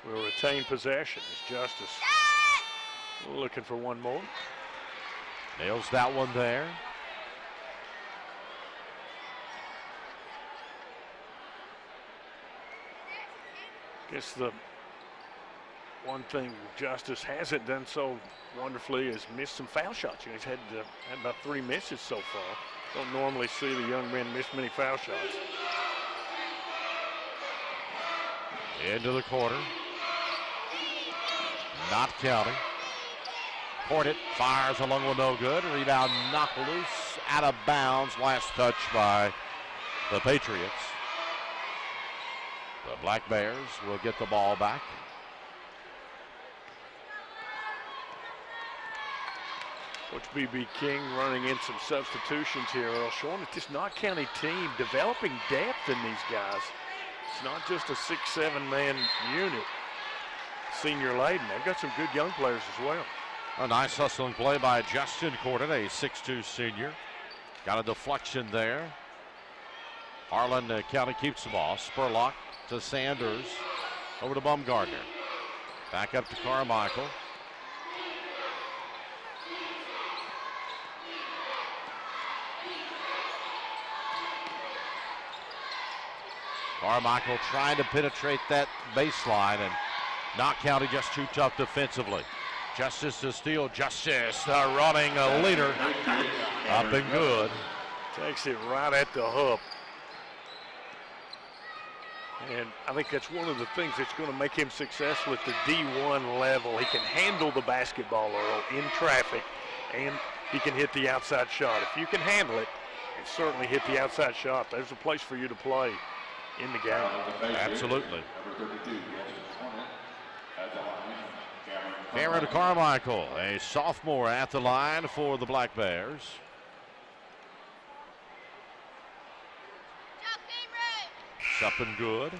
will retain possession as Justice looking for one more. Nails that one there. Guess the one thing Justice hasn't done so wonderfully is miss some foul shots. He's had about 3 misses so far. Don't normally see the young men miss many foul shots. Into the corner. Knott County. Cornett fires along with no good. Rebound knocked loose, out of bounds. Last touch by the Patriots. The Black Bears will get the ball back. Coach B.B. King running in some substitutions here, Earl, showing that this Knott County team developing depth in these guys. It's not just a 6-7 man unit. Senior laden, they've got some good young players as well. A nice hustling play by Justin Cornett, a 6'2 senior. Got a deflection there. Harlan County keeps the ball. Spurlock to Sanders. Over to Bumgardner. Back up to Carmichael. Carmichael trying to penetrate that baseline, and Knott County just too tough defensively. Justice to steal. Justice running a leader up and good. Takes it right at the hook. And I think that's one of the things that's going to make him successful at the D1 level. He can handle the basketball, Earl, in traffic, and he can hit the outside shot. If you can handle it and certainly hit the outside shot, there's a place for you to play in the game. Absolutely. Cameron Carmichael, a sophomore at the line for the Black Bears. Up and good.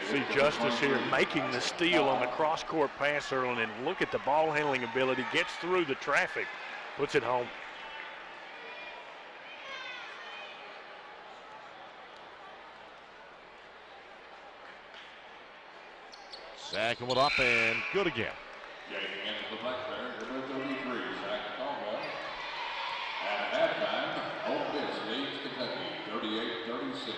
See Justice here making the steal on the cross-court pass, Harlan, and look at the ball handling ability. Gets through the traffic, puts it home. Second one up and good again. Getting into the Black Bears, number 33, Zach Caldwell. At halftime, Ole Miss leads Kentucky, 38-36.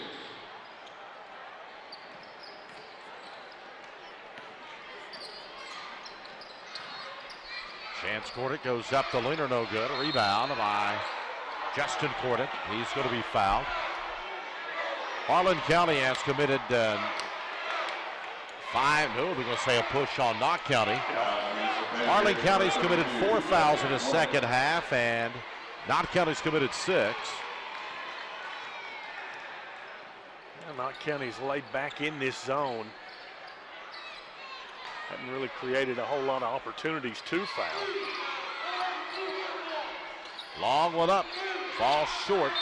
Chance Corditt goes up the leaner, no good. A rebound by Justin Corditt. He's going to be fouled. Harlan County has committed we're going to say a push on Knott County. Harlan County's committed 4 fouls in the second half, and Knott County's committed 6. Knott County's laid back in this zone. Haven't really created a whole lot of opportunities to foul. Long one up, falls short.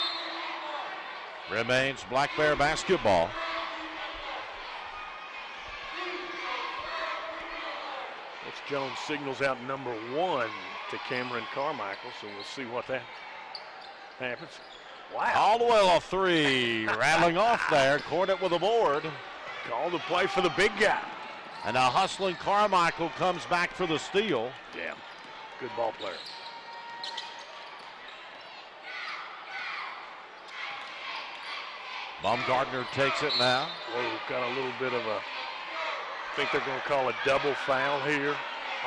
Remains Black Bear basketball. Coach Jones signals out number 1 to Cameron Carmichael, so we'll see what that happens. Wow. All the way off 3, rattling off there. Corditt with a board. Call the play for the big guy. And now hustling Carmichael comes back for the steal. Yeah, good ball player. Baumgartner takes it now. Whoa, got a little bit of a, I think they're going to call a double foul here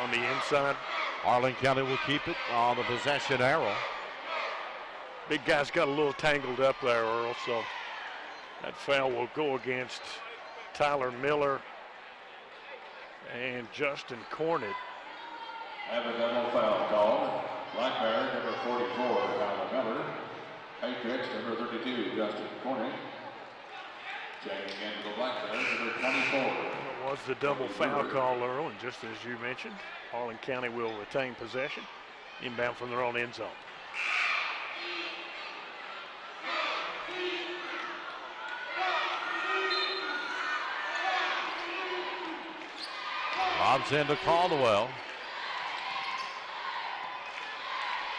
on the inside. Harlan County will keep it on the possession arrow. Big guy's got a little tangled up there, Earl, so that foul will go against Tyler Miller and Justin Cornett. Have a double foul called. Black Bear, number 44, Tyler Miller. Patriots, number 32, Justin Cornett. Checking into the Black Bears, number 24. It was the double foul call, Earl, and just as you mentioned, Harlan County will retain possession, inbound from their own end zone. Lobs into Caldwell.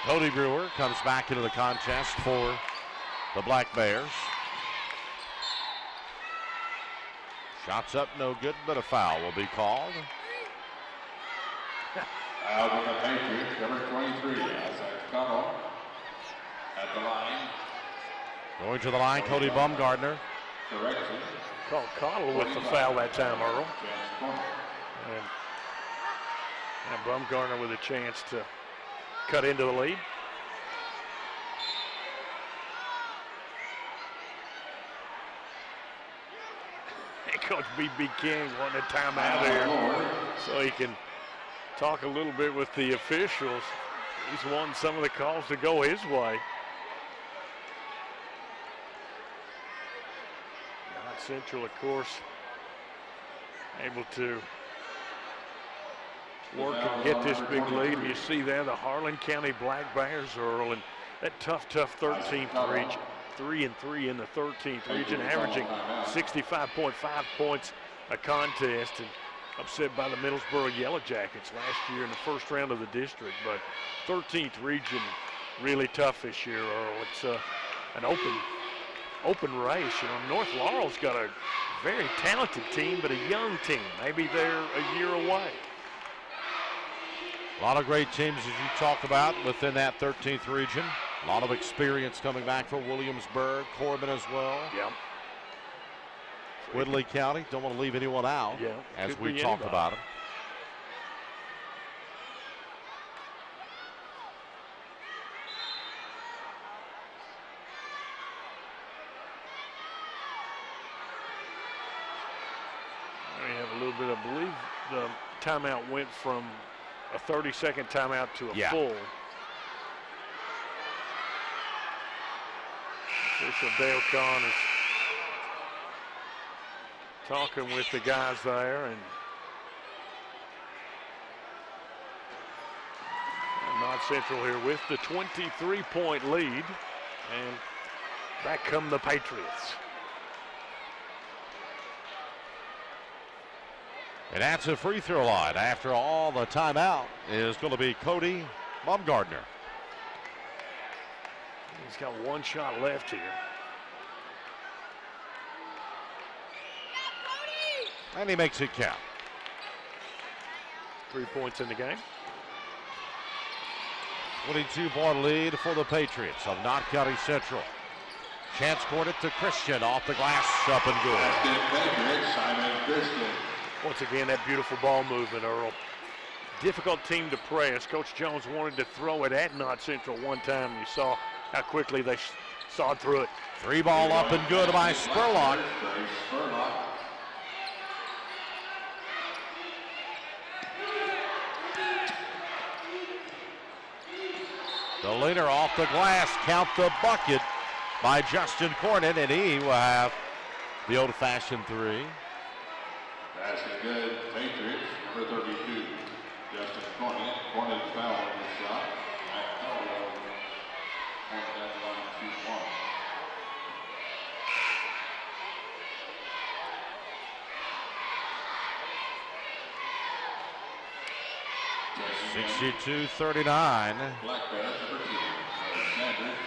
Cody Brewer comes back into the contest for the Black Bears. Shots up, no good, but a foul will be called. Out of the Patriots, number 23, Isaac Connell at the line. Going to the line, Cody Baumgartner. Correction. Called Connell with the foul that time, Earl. And Baumgartner with a chance to cut into the lead. And Coach B.B. King wanting a timeout there so he can talk a little bit with the officials. He's wanting some of the calls to go his way. Knott Central, of course, able to work and get this big lead. You see there the Harlan County Black Bears, Earl, and that tough 13th region. 3-3 in the 13th region, averaging 65.5 points a contest, and upset by the Middlesboro Yellow Jackets last year in the first round of the district. But 13th region, really tough this year, Earl. It's an open race. You know, North Laurel's got a very talented team, but a young team. Maybe they're a year away. A lot of great teams, as you talk about, within that 13th region. A lot of experience coming back for Williamsburg. Corbin as well. Yeah. Woodley County, don't want to leave anyone out as we talk about them. We have a little bit, I believe the timeout went from a 30-second timeout to a full. Official Dale Kahn is talking with the guys there, and Knott Central here with the 23-point lead, and back come the Patriots. And that's a free throw line. After all, the timeout is going to be Cody Baumgartner. He's got one shot left here. And he makes it count. 3 points in the game. 22-point lead for the Patriots of Knott County Central. Chance scored it to Christian off the glass, up and good. Once again, that beautiful ball movement, Earl. Difficult team to press. Coach Jones wanted to throw it at Knott Central one time, and you saw how quickly they sawed through it. 3 ball up and good by Spurlock. The leader off the glass, count the bucket by Justin Cornett, and he will have the old-fashioned 3. Basket good, Patriots, number 32, Justin Cornett. Cornett foul on this shot. Matt Harlan, Cornett at the line, shoot 1. $62-39. Black Bear, number 2, Sanders.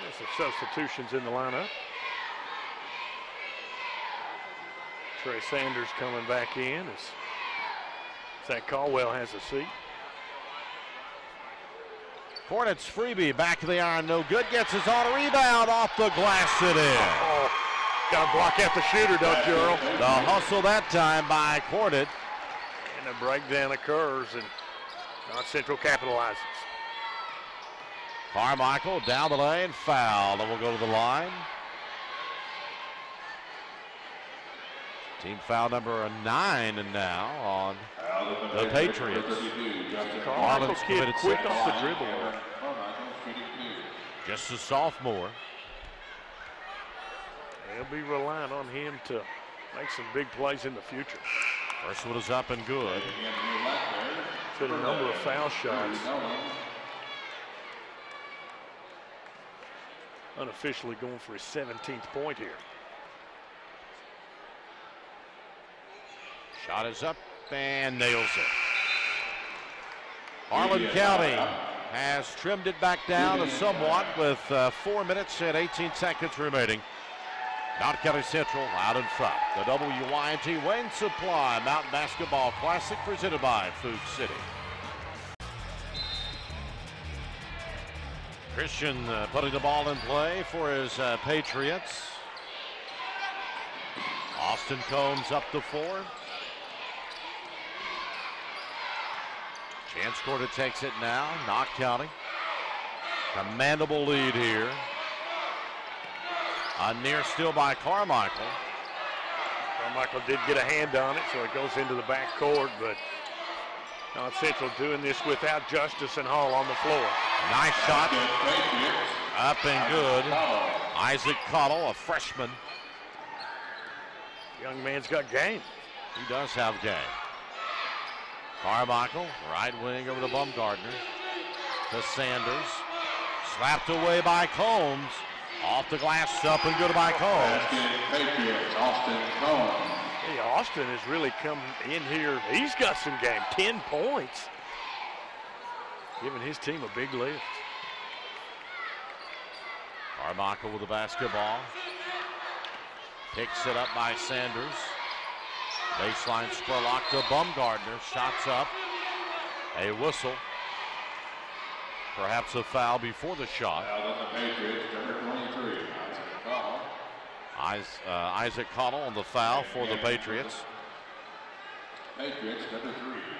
There's some substitutions in the lineup. Trey Sanders coming back in as Zach Caldwell has a seat. Cornett's freebie back of the iron, no good. Gets his on a rebound off the glass, it in. Oh, got to block out the shooter, don't you, Earl? The hustle that time by Cornett. And a breakdown occurs, and Knott Central capitalizes. Carmichael down the lane, foul, and we'll go to the line. Team foul number 9 now on the Patriots. Carmichael kid quick off the dribble. Just a sophomore. They'll be relying on him to make some big plays in the future. First one is up and good. Hit a number of foul shots. Unofficially going for his 17th point here. Shot is up and nails it. Harlan County has trimmed it back down somewhat with 4 minutes and 18 seconds remaining. Knott County Central out in front. The WYNT Wayne Supply Mountain Basketball Classic presented by Food City. Christian putting the ball in play for his Patriots. Austin Combs up to 4. Chance Corder takes it now. Knott County. Commandable lead here. A near steal by Carmichael. Carmichael did get a hand on it, so it goes into the back court, but Knott Central doing this without Justice and Hall on the floor. Nice shot. Up and good. Isaac Cottle, a freshman. Young man's got game. He does have game. Carmichael, right wing over to Baumgartner. To Sanders. Slapped away by Combs. Off the glass, up and good by Combs. Patriots, Austin Combs. Hey, Austin has really come in here. He's got some game, 10 points. Giving his team a big lift. Carmichael with the basketball. Picks it up by Sanders. Baseline Spurlock to Baumgartner. Shots up. A whistle. Perhaps a foul before the shot. Isaac Connell on the foul for the Patriots.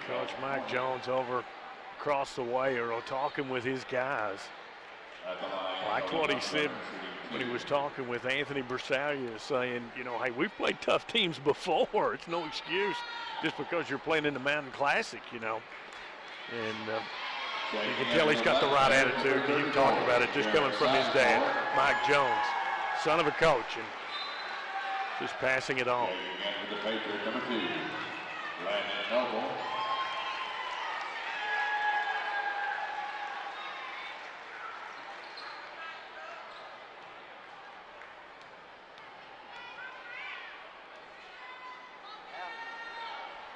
Coach Mike Jones over across the way are talking with his guys. Liked what he said when he was talking with Anthony Bersalia, saying, you know, hey, we've played tough teams before. It's no excuse just because you're playing in the Mountain Classic, you know. And you can tell he's got the right attitude. You talked about it just coming from his dad, Mike Jones, son of a coach, and just passing it on.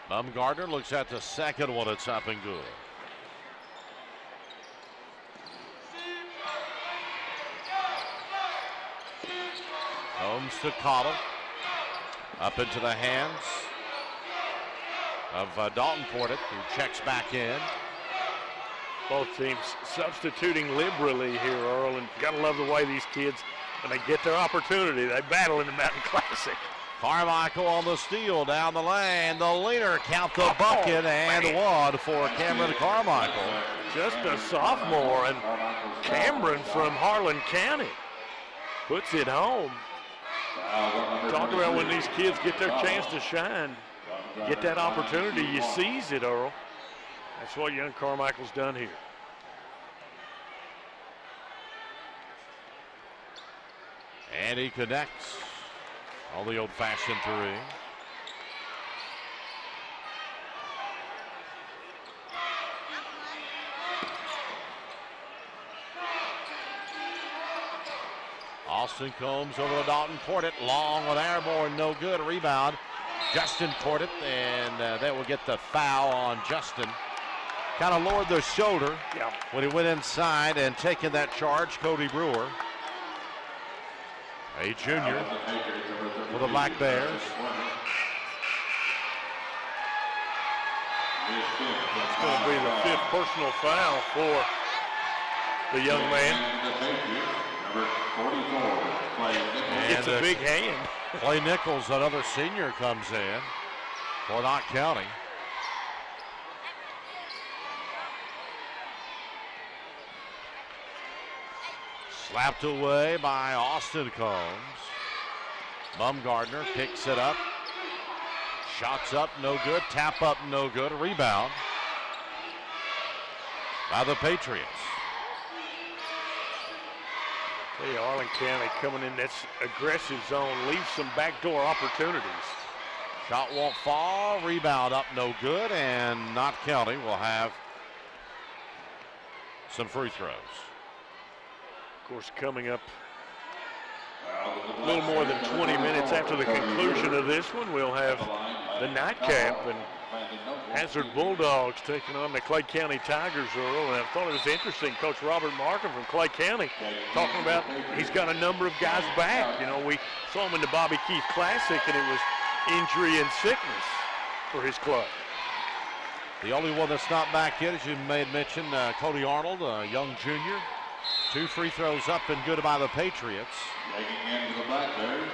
Baumgartner looks at the second one. It's up and good. Holmes to Cottle. Up into the hands of Dalton Portet, who checks back in. Both teams substituting liberally here, Earl, and gotta love the way these kids, when they get their opportunity, they battle in the Mountain Classic. Carmichael on the steal down the lane. The leader count the bucket and one for Cameron Carmichael. Just a sophomore, and Cameron from Harlan County puts it home. Talk about when these kids get their chance to shine, get that opportunity, you seize it, Earl. That's what young Carmichael's done here. And he connects on the old-fashioned three. Austin Combs over to Dalton Portet. Long with airborne, no good. Rebound, Justin Portet, and that will get the foul on Justin. Kind of lowered the shoulder when he went inside and taking that charge, Cody Brewer. A junior for the Black Bears. It's going to be the fifth personal foul for the young man. It's a big hand. Clay Nichols, another senior, comes in for Knott County. Slapped away by Austin Combs. Baumgartner picks it up. Shots up, no good. Tap up, no good. Rebound by the Patriots. Hey, Harlan County coming in this aggressive zone, leaves some backdoor opportunities. Shot won't fall. Rebound up, no good. And Knott County will have some free throws. Of course, coming up a little more than 20 minutes after the conclusion of this one, we'll have the nightcap and Hazard Bulldogs taking on the Clay County Tigers, Earl. And I thought it was interesting, Coach Robert Markham from Clay County talking about he's got a number of guys back. You know, we saw him in the Bobby Keith Classic, and it was injury and sickness for his club. The only one that's not back yet, as you may have mentioned, Cody Arnold, a young junior. 2 free throws up and good by the Patriots. Making into the Black Bears,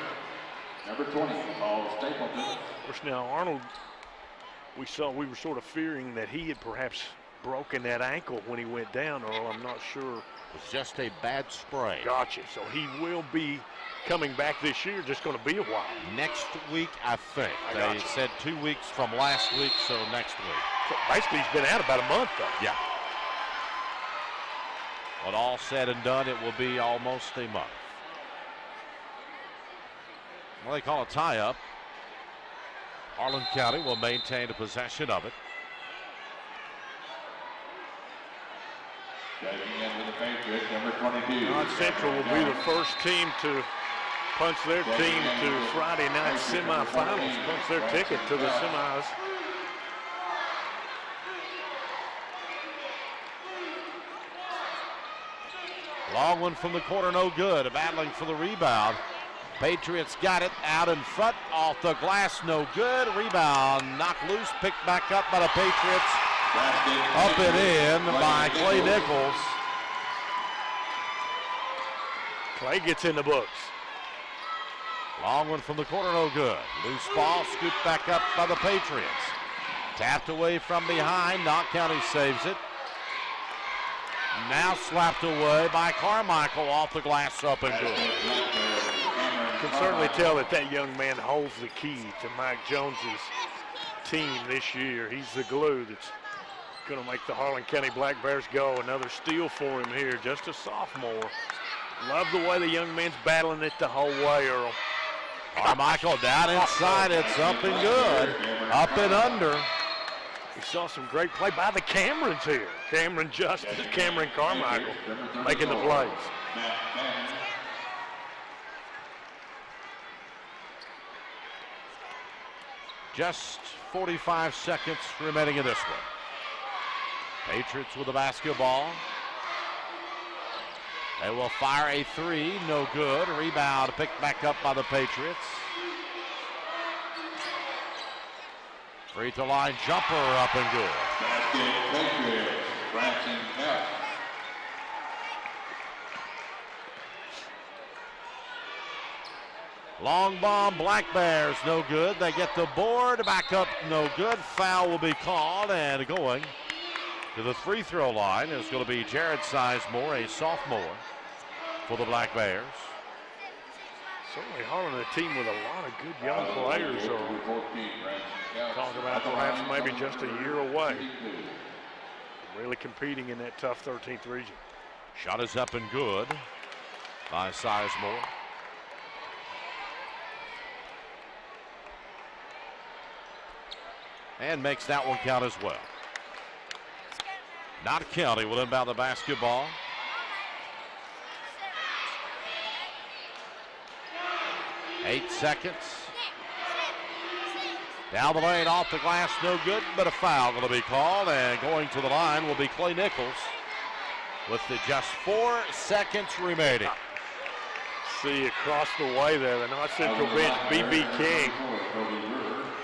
number 20, Paul Stapleton. Of course, now Arnold, we were sort of fearing that he had perhaps broken that ankle when he went down, Earl. I'm not sure. It was just a bad sprain. Gotcha. So he will be coming back this year, just going to be a while. Next week, I think. They said 2 weeks from last week, so next week. So basically, he's been out about a month, though. Yeah. When all said and done, it will be almost a month. Well, they call a tie-up. Harlan County will maintain the possession of it. Knott Central will be the first team to punch their team to Friday night semifinals, punch their ticket to the semis. Long one from the corner, no good. Battling for the rebound. Patriots got it out in front, off the glass, no good. Rebound knocked loose, picked back up by the Patriots. Up and in by Clay Nichols. Clay gets in the books. Long one from the corner, no good. Loose ball, scooped back up by the Patriots. Tapped away from behind. Knott County saves it. Now slapped away by Carmichael off the glass, up and good. You can certainly tell that young man holds the key to Mike Jones's team this year. He's the glue that's going to make the Harlan County Black Bears go. Another steal for him here, just a sophomore. Love the way the young man's battling it the whole way, Earl. Carmichael down inside, it's up and good. Up and under. We saw some great play by the Camerons here. Cameron Justice, Cameron Carmichael making the plays. Just 45 seconds remaining in this one. Patriots with the basketball. They will fire a three, no good. Rebound picked back up by the Patriots. Free throw line jumper up and good. Long bomb, Black Bears, no good. They get the board, back up, no good. Foul will be called, and going to the free throw line is going to be Jared Sizemore, a sophomore for the Black Bears. Certainly Harlan, a team with a lot of good young players, or talk about perhaps maybe just a year away. Really competing in that tough 13th region. Shot is up and good by Sizemore. And makes that one count as well. Knott County will inbound the basketball. Eight seconds. Down the lane, off the glass, no good, but a foul going to be called, and going to the line will be Clay Nichols with just 4 seconds remaining. See across the way there, the Knott Central bench, B.B. King.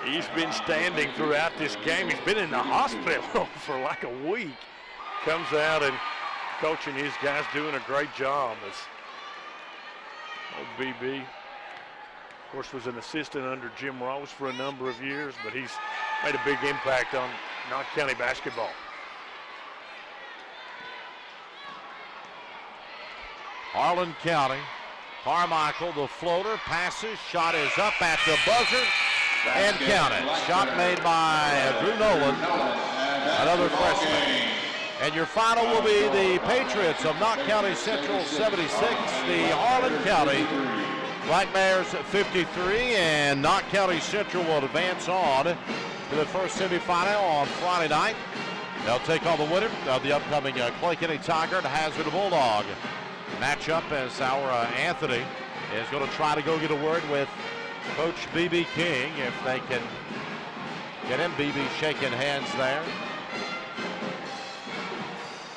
He's been standing throughout this game. He's been in the hospital for like a week. Comes out and coaching his guys, doing a great job. As BB, of course, was an assistant under Jim Rose for a number of years, but he's made a big impact on Knott County basketball. Harlan County, Carmichael, the floater, passes, shot is up at the buzzer, and counted. Shot made by Drew Nolan, another freshman. And your final will be the Patriots of Knott County Central 76, the Harlan County Black Bears 53, and Knott County Central will advance on to the first semifinal on Friday night. They'll take on the winner of the upcoming Clay County Tiger and Hazard Bulldog matchup, as our Anthony is going to try to go get a word with Coach B.B. King if they can get him. B.B. shaking hands there.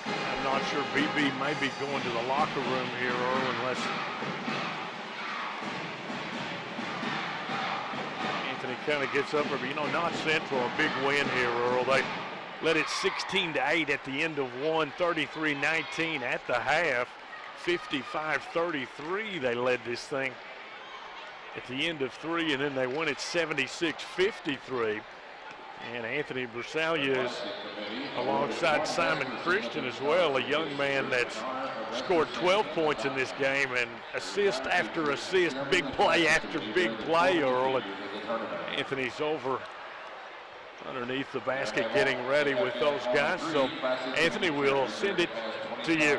I'm not sure B.B. may be going to the locker room here, Earl, unless Anthony kind of gets up. But you know, Knott Central, a big win here, Earl. They led it 16-8 at the end of one, 33-19 at the half. 55-33 they led this thing at the end of three, and then they won it 76-53. And Anthony Bersalia is alongside Simon Christian as well, a young man that's scored 12 points in this game, and assist after assist, big play after big play, Earl. And Anthony's over underneath the basket getting ready with those guys. So Anthony will send it to you.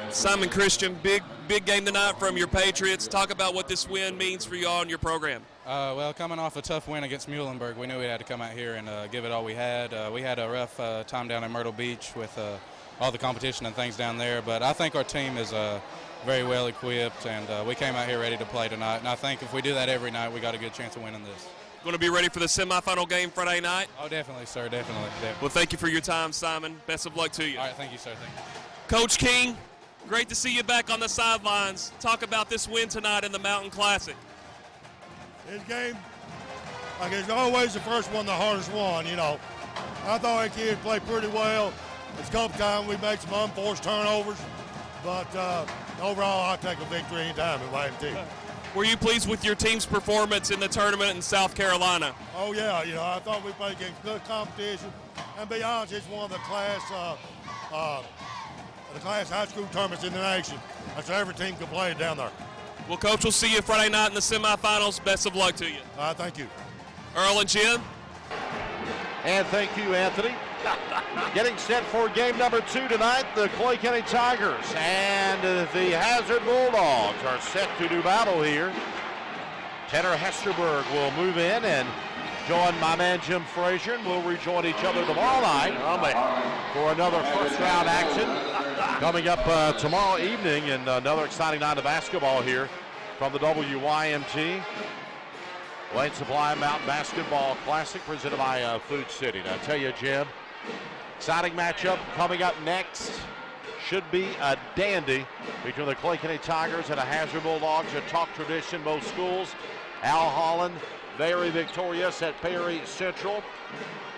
Simon Christian, big game tonight from your Patriots. Talk about what this win means for you all in your program. Well, coming off a tough win against Muhlenberg, we knew we had to come out here and give it all we had. We had a rough time down in Myrtle Beach with all the competition and things down there, but I think our team is very well equipped, and we came out here ready to play tonight. And I think if we do that every night, we got a good chance of winning this. Going to be ready for the semifinal game Friday night? Oh, definitely, sir, definitely. Well, thank you for your time, Simon. Best of luck to you. All right, thank you, sir. Thank you. Coach King, great to see you back on the sidelines. Talk about this win tonight in the Mountain Classic. This game, like it's always the first one, the hardest one, you know. I thought our kids played pretty well. It's cup time. We made some unforced turnovers. But overall, I'll take a victory anytime in YMT. Were you pleased with your team's performance in the tournament in South Carolina? Oh, yeah. You know, I thought we played against good competition. And to be honest, it's one of the class high school tournaments in the nation. That's every team can play down there. Well, Coach, we'll see you Friday night in the semifinals. Best of luck to you. Thank you. Earl and Jim. And thank you, Anthony. Getting set for game number 2 tonight, the Clay County Tigers and the Hazard Bulldogs are set to do battle here. Tanner Hesterberg will move in and join my man Jim Frazier, and we'll rejoin each other tomorrow night for another first-round action. Coming up tomorrow evening, and another exciting night of basketball here from the WYMT. Wayne Supply Mountain Basketball Classic presented by Food City. Now, I tell you, Jim, exciting matchup coming up next. Should be a dandy between the Clay County Tigers and the Hazard Bulldogs. A talk tradition, both schools. Al Harlan, very victorious at Perry Central.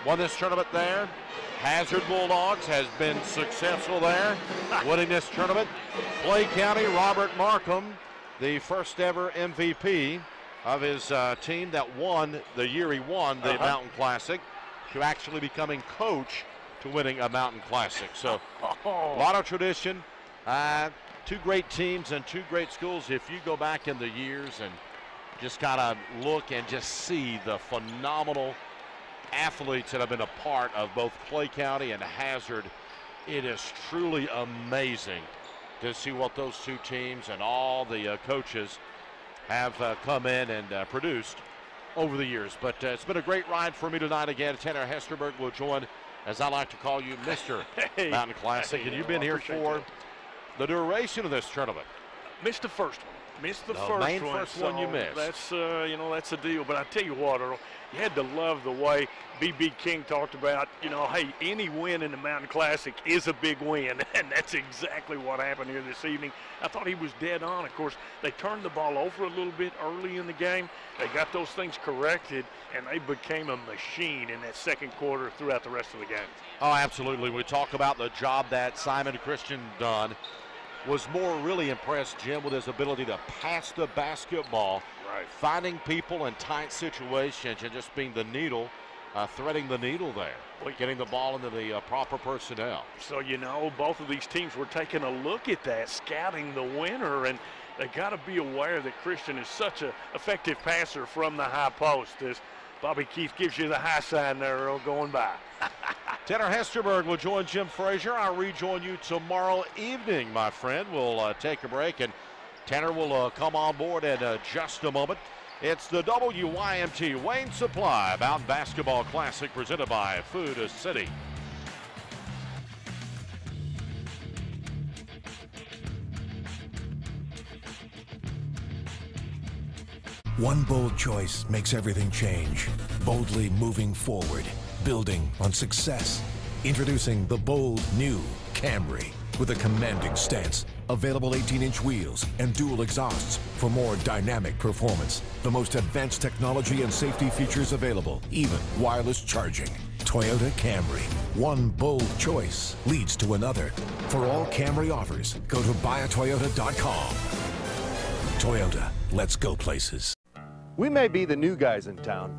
Won this tournament there. Hazard Bulldogs has been successful there, winning this tournament. Clay County, Robert Markham, the first ever MVP of his team that won the year he won the Mountain Classic, to actually becoming coach to winning a Mountain Classic. So a lot of tradition, 2 great teams and 2 great schools. If you go back in the years and just kind of look and just see the phenomenal athletes that have been a part of both Clay County and Hazard, it is truly amazing to see what those 2 teams and all the coaches have come in and produced over the years. But it's been a great ride for me tonight. Again, Tanner Hesterberg will join, as I like to call you, Mr. Mountain Classic. And you've been here for the duration of this tournament. Missed the first one. Missed the first one you missed. That's that's a deal. But I tell you what, Earl, you had to love the way B.B. King talked about, hey, any win in the Mountain Classic is a big win, and that's exactly what happened here this evening. I thought he was dead on. Of course, they turned the ball over a little bit early in the game. They got those things corrected, and they became a machine in that second quarter throughout the rest of the game. Oh, absolutely. We talk about the job that Simon Christian done. Was more really impressed, Jim, with his ability to pass the basketball, finding people in tight situations and just being the needle, threading the needle there, getting the ball into the proper personnel. So, both of these teams were taking a look at that, scouting the winner, and they got to be aware that Christian is such an effective passer from the high post, as Bobby Keith gives you the high sign there, Earl, going by. Tanner Hesterberg will join Jim Frazier. I'll rejoin you tomorrow evening, my friend. We'll take a break, and Tanner will come on board in just a moment. It's the WYMT Wayne Supply Mountain Basketball Classic presented by Food City. One bold choice makes everything change. Boldly moving forward, building on success. Introducing the bold new Camry with a commanding stance, available 18-inch wheels and dual exhausts for more dynamic performance. The most advanced technology and safety features available, even wireless charging. Toyota Camry. One bold choice leads to another. For all Camry offers, go to buyatoyota.com. Toyota, let's go places. We may be the new guys in town,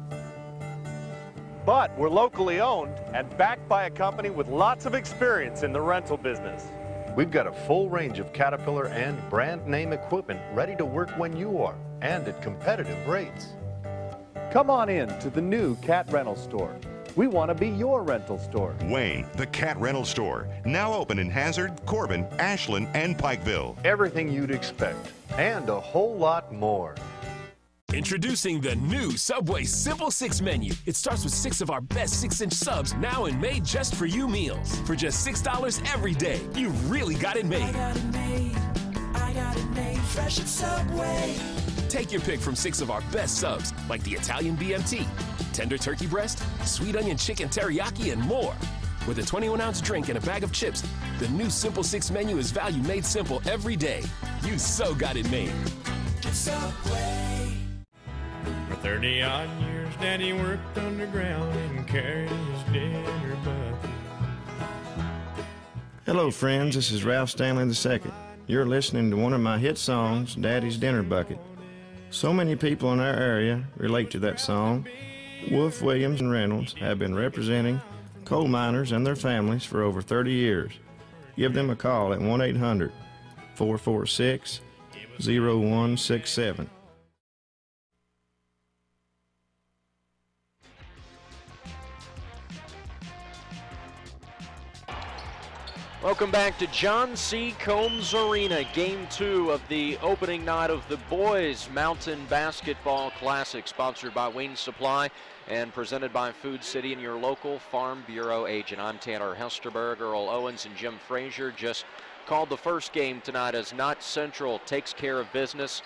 but we're locally owned and backed by a company with lots of experience in the rental business. We've got a full range of Caterpillar and brand name equipment ready to work when you are, and at competitive rates. Come on in to the new Cat Rental Store. We want to be your rental store. Wayne, the Cat Rental Store, now open in Hazard, Corbin, Ashland, and Pikeville. Everything you'd expect, and a whole lot more. Introducing the new Subway Simple 6 menu. It starts with 6 of our best 6-inch subs, now and made just for you meals. For just $6 every day, you really got it made. I got it made. I got it made fresh at Subway. Take your pick from 6 of our best subs, like the Italian BMT, tender turkey breast, sweet onion chicken teriyaki, and more. With a 21-ounce drink and a bag of chips, the new Simple 6 menu is value made simple every day. You so got it made. It's Subway. For 30-odd years, Daddy worked underground and carried his dinner bucket. Hello, friends. This is Ralph Stanley II. You're listening to one of my hit songs, Daddy's Dinner Bucket. So many people in our area relate to that song. Wolf, Williams, and Reynolds have been representing coal miners and their families for over 30 years. Give them a call at 1-800-446-0167. Welcome back to John C. Combs Arena, Game 2 of the opening night of the Boys Mountain Basketball Classic, sponsored by Wayne Supply and presented by Food City and your local Farm Bureau agent. I'm Tanner Hesterberg. Earl Owens and Jim Frazier just called the first game tonight as Knott Central takes care of business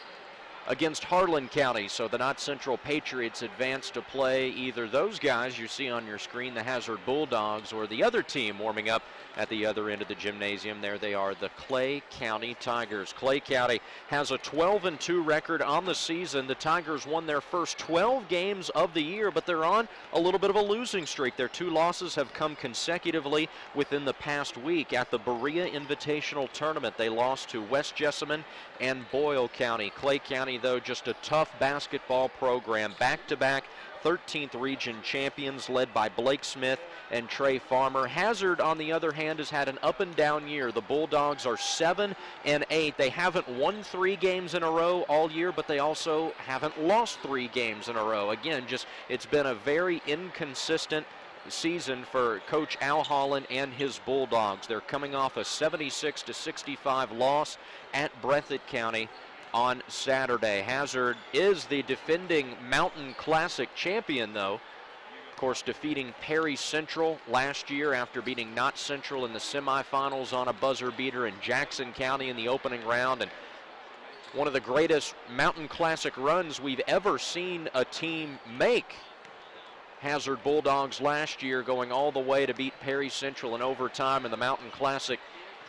against Harlan County. So the Knott Central Patriots advance to play either those guys you see on your screen, the Hazard Bulldogs, or the other team warming up at the other end of the gymnasium. There they are, the Clay County Tigers. Clay County has a 12-2 record on the season. The Tigers won their first 12 games of the year, but they're on a little bit of a losing streak. Their 2 losses have come consecutively within the past week. At the Berea Invitational Tournament, they lost to West Jessamine and Boyle County. Clay County, though, just a tough basketball program. Back-to-back 13th region champions led by Blake Smith and Trey Farmer. Hazard, on the other hand, has had an up and down year. The Bulldogs are 7-8. They haven't won 3 games in a row all year, but they also haven't lost 3 games in a row. Again, just it's been a very inconsistent season for Coach Al Harlan and his Bulldogs. They're coming off a 76-65 loss at Breathitt County on Saturday. Hazard is the defending Mountain Classic champion, though. Of course, defeating Perry Central last year after beating Knott Central in the semifinals on a buzzer beater in Jackson County in the opening round. And one of the greatest Mountain Classic runs we've ever seen a team make. Hazard Bulldogs last year going all the way to beat Perry Central in overtime in the Mountain Classic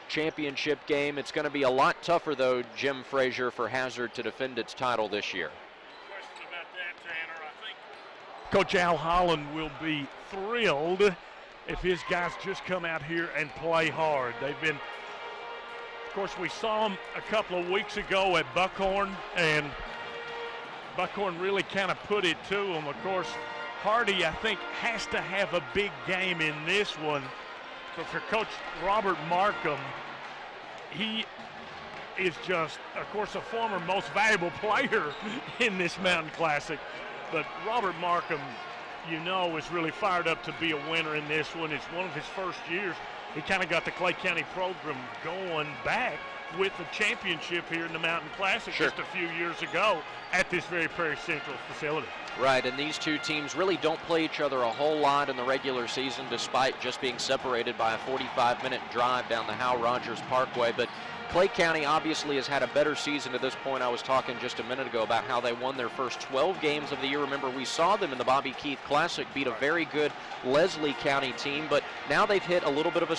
championship game. It's going to be a lot tougher, though, Jim Frazier, for Hazard to defend its title this year. Questions about that, Tanner? I think Coach Al Holland will be thrilled if his guys just come out here and play hard. They've been, of course, we saw them a couple of weeks ago at Buckhorn, and Buckhorn really kind of put it to them. Of course, Hardy, I think, has to have a big game in this one. But for Coach Robert Markham, he is just, of course, a former most valuable player in this Mountain Classic. But Robert Markham, you know, is really fired up to be a winner in this one. It's one of his first years. He kind of got the Clay County program going back with the championship here in the Mountain Classic just a few years ago at this very Perry Central facility. Right, and these two teams really don't play each other a whole lot in the regular season, despite just being separated by a 45-minute drive down the Hal Rogers Parkway. But Clay County obviously has had a better season to this point. I was talking just a minute ago about how they won their first 12 games of the year. Remember, we saw them in the Bobby Keith Classic beat a very good Leslie County team, but now they've hit a little bit of a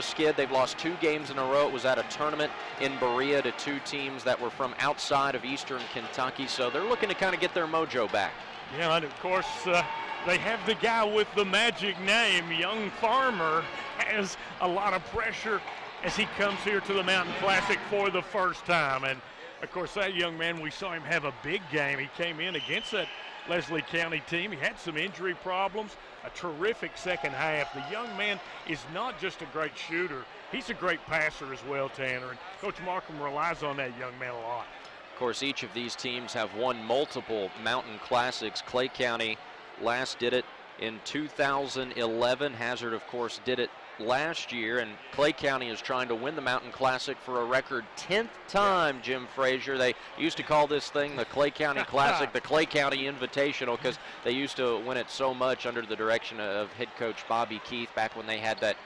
skid. They've lost 2 games in a row. It was at a tournament in Berea to 2 teams that were from outside of Eastern Kentucky, so they're looking to kind of get their mojo back. Yeah, and of course, they have the guy with the magic name. Young Farmer has a lot of pressure as he comes here to the Mountain Classic for the first time. And, of course, that young man, we saw him have a big game. He came in against that Leslie County team. He had some injury problems, a terrific second half. The young man is not just a great shooter. He's a great passer as well, Tanner. And Coach Markham relies on that young man a lot. Of course, each of these teams have won multiple Mountain Classics. Clay County last did it in 2011. Hazard, of course, did it last year, and Clay County is trying to win the Mountain Classic for a record 10th time, Jim Frazier. They used to call this thing the Clay County Classic, the Clay County Invitational, because they used to win it so much under the direction of head coach Bobby Keith back when they had that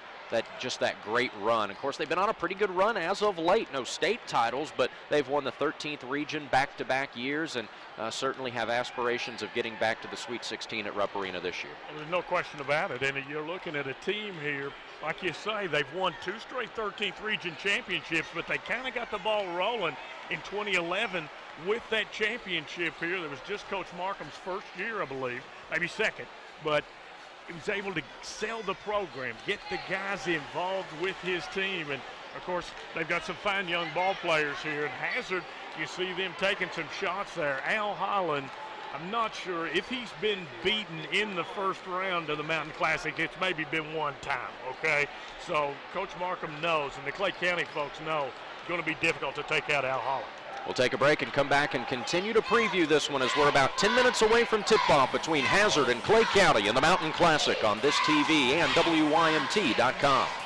great run. Of course, they've been on a pretty good run as of late. No state titles, but they've won the 13th region back-to-back years, and certainly have aspirations of getting back to the Sweet 16 at Rupp Arena this year. Well, there's no question about it, and you're looking at a team here, like you say, they've won 2 straight 13th region championships, but they kind of got the ball rolling in 2011 with that championship here. That was just Coach Markham's first year, I believe, maybe second, but he was able to sell the program, get the guys involved with his team, and Of course, they've got some fine young ball players here. And Hazard, you see them taking some shots there. Al Harlan, I'm not sure if he's been beaten in the first round of the Mountain Classic. It's maybe been one time, okay? So Coach Markham knows, and the Clay County folks know, it's going to be difficult to take out Al Harlan. We'll take a break and come back and continue to preview this one as we're about 10 minutes away from tip-off between Hazard and Clay County in the Mountain Classic on this TV and WYMT.com.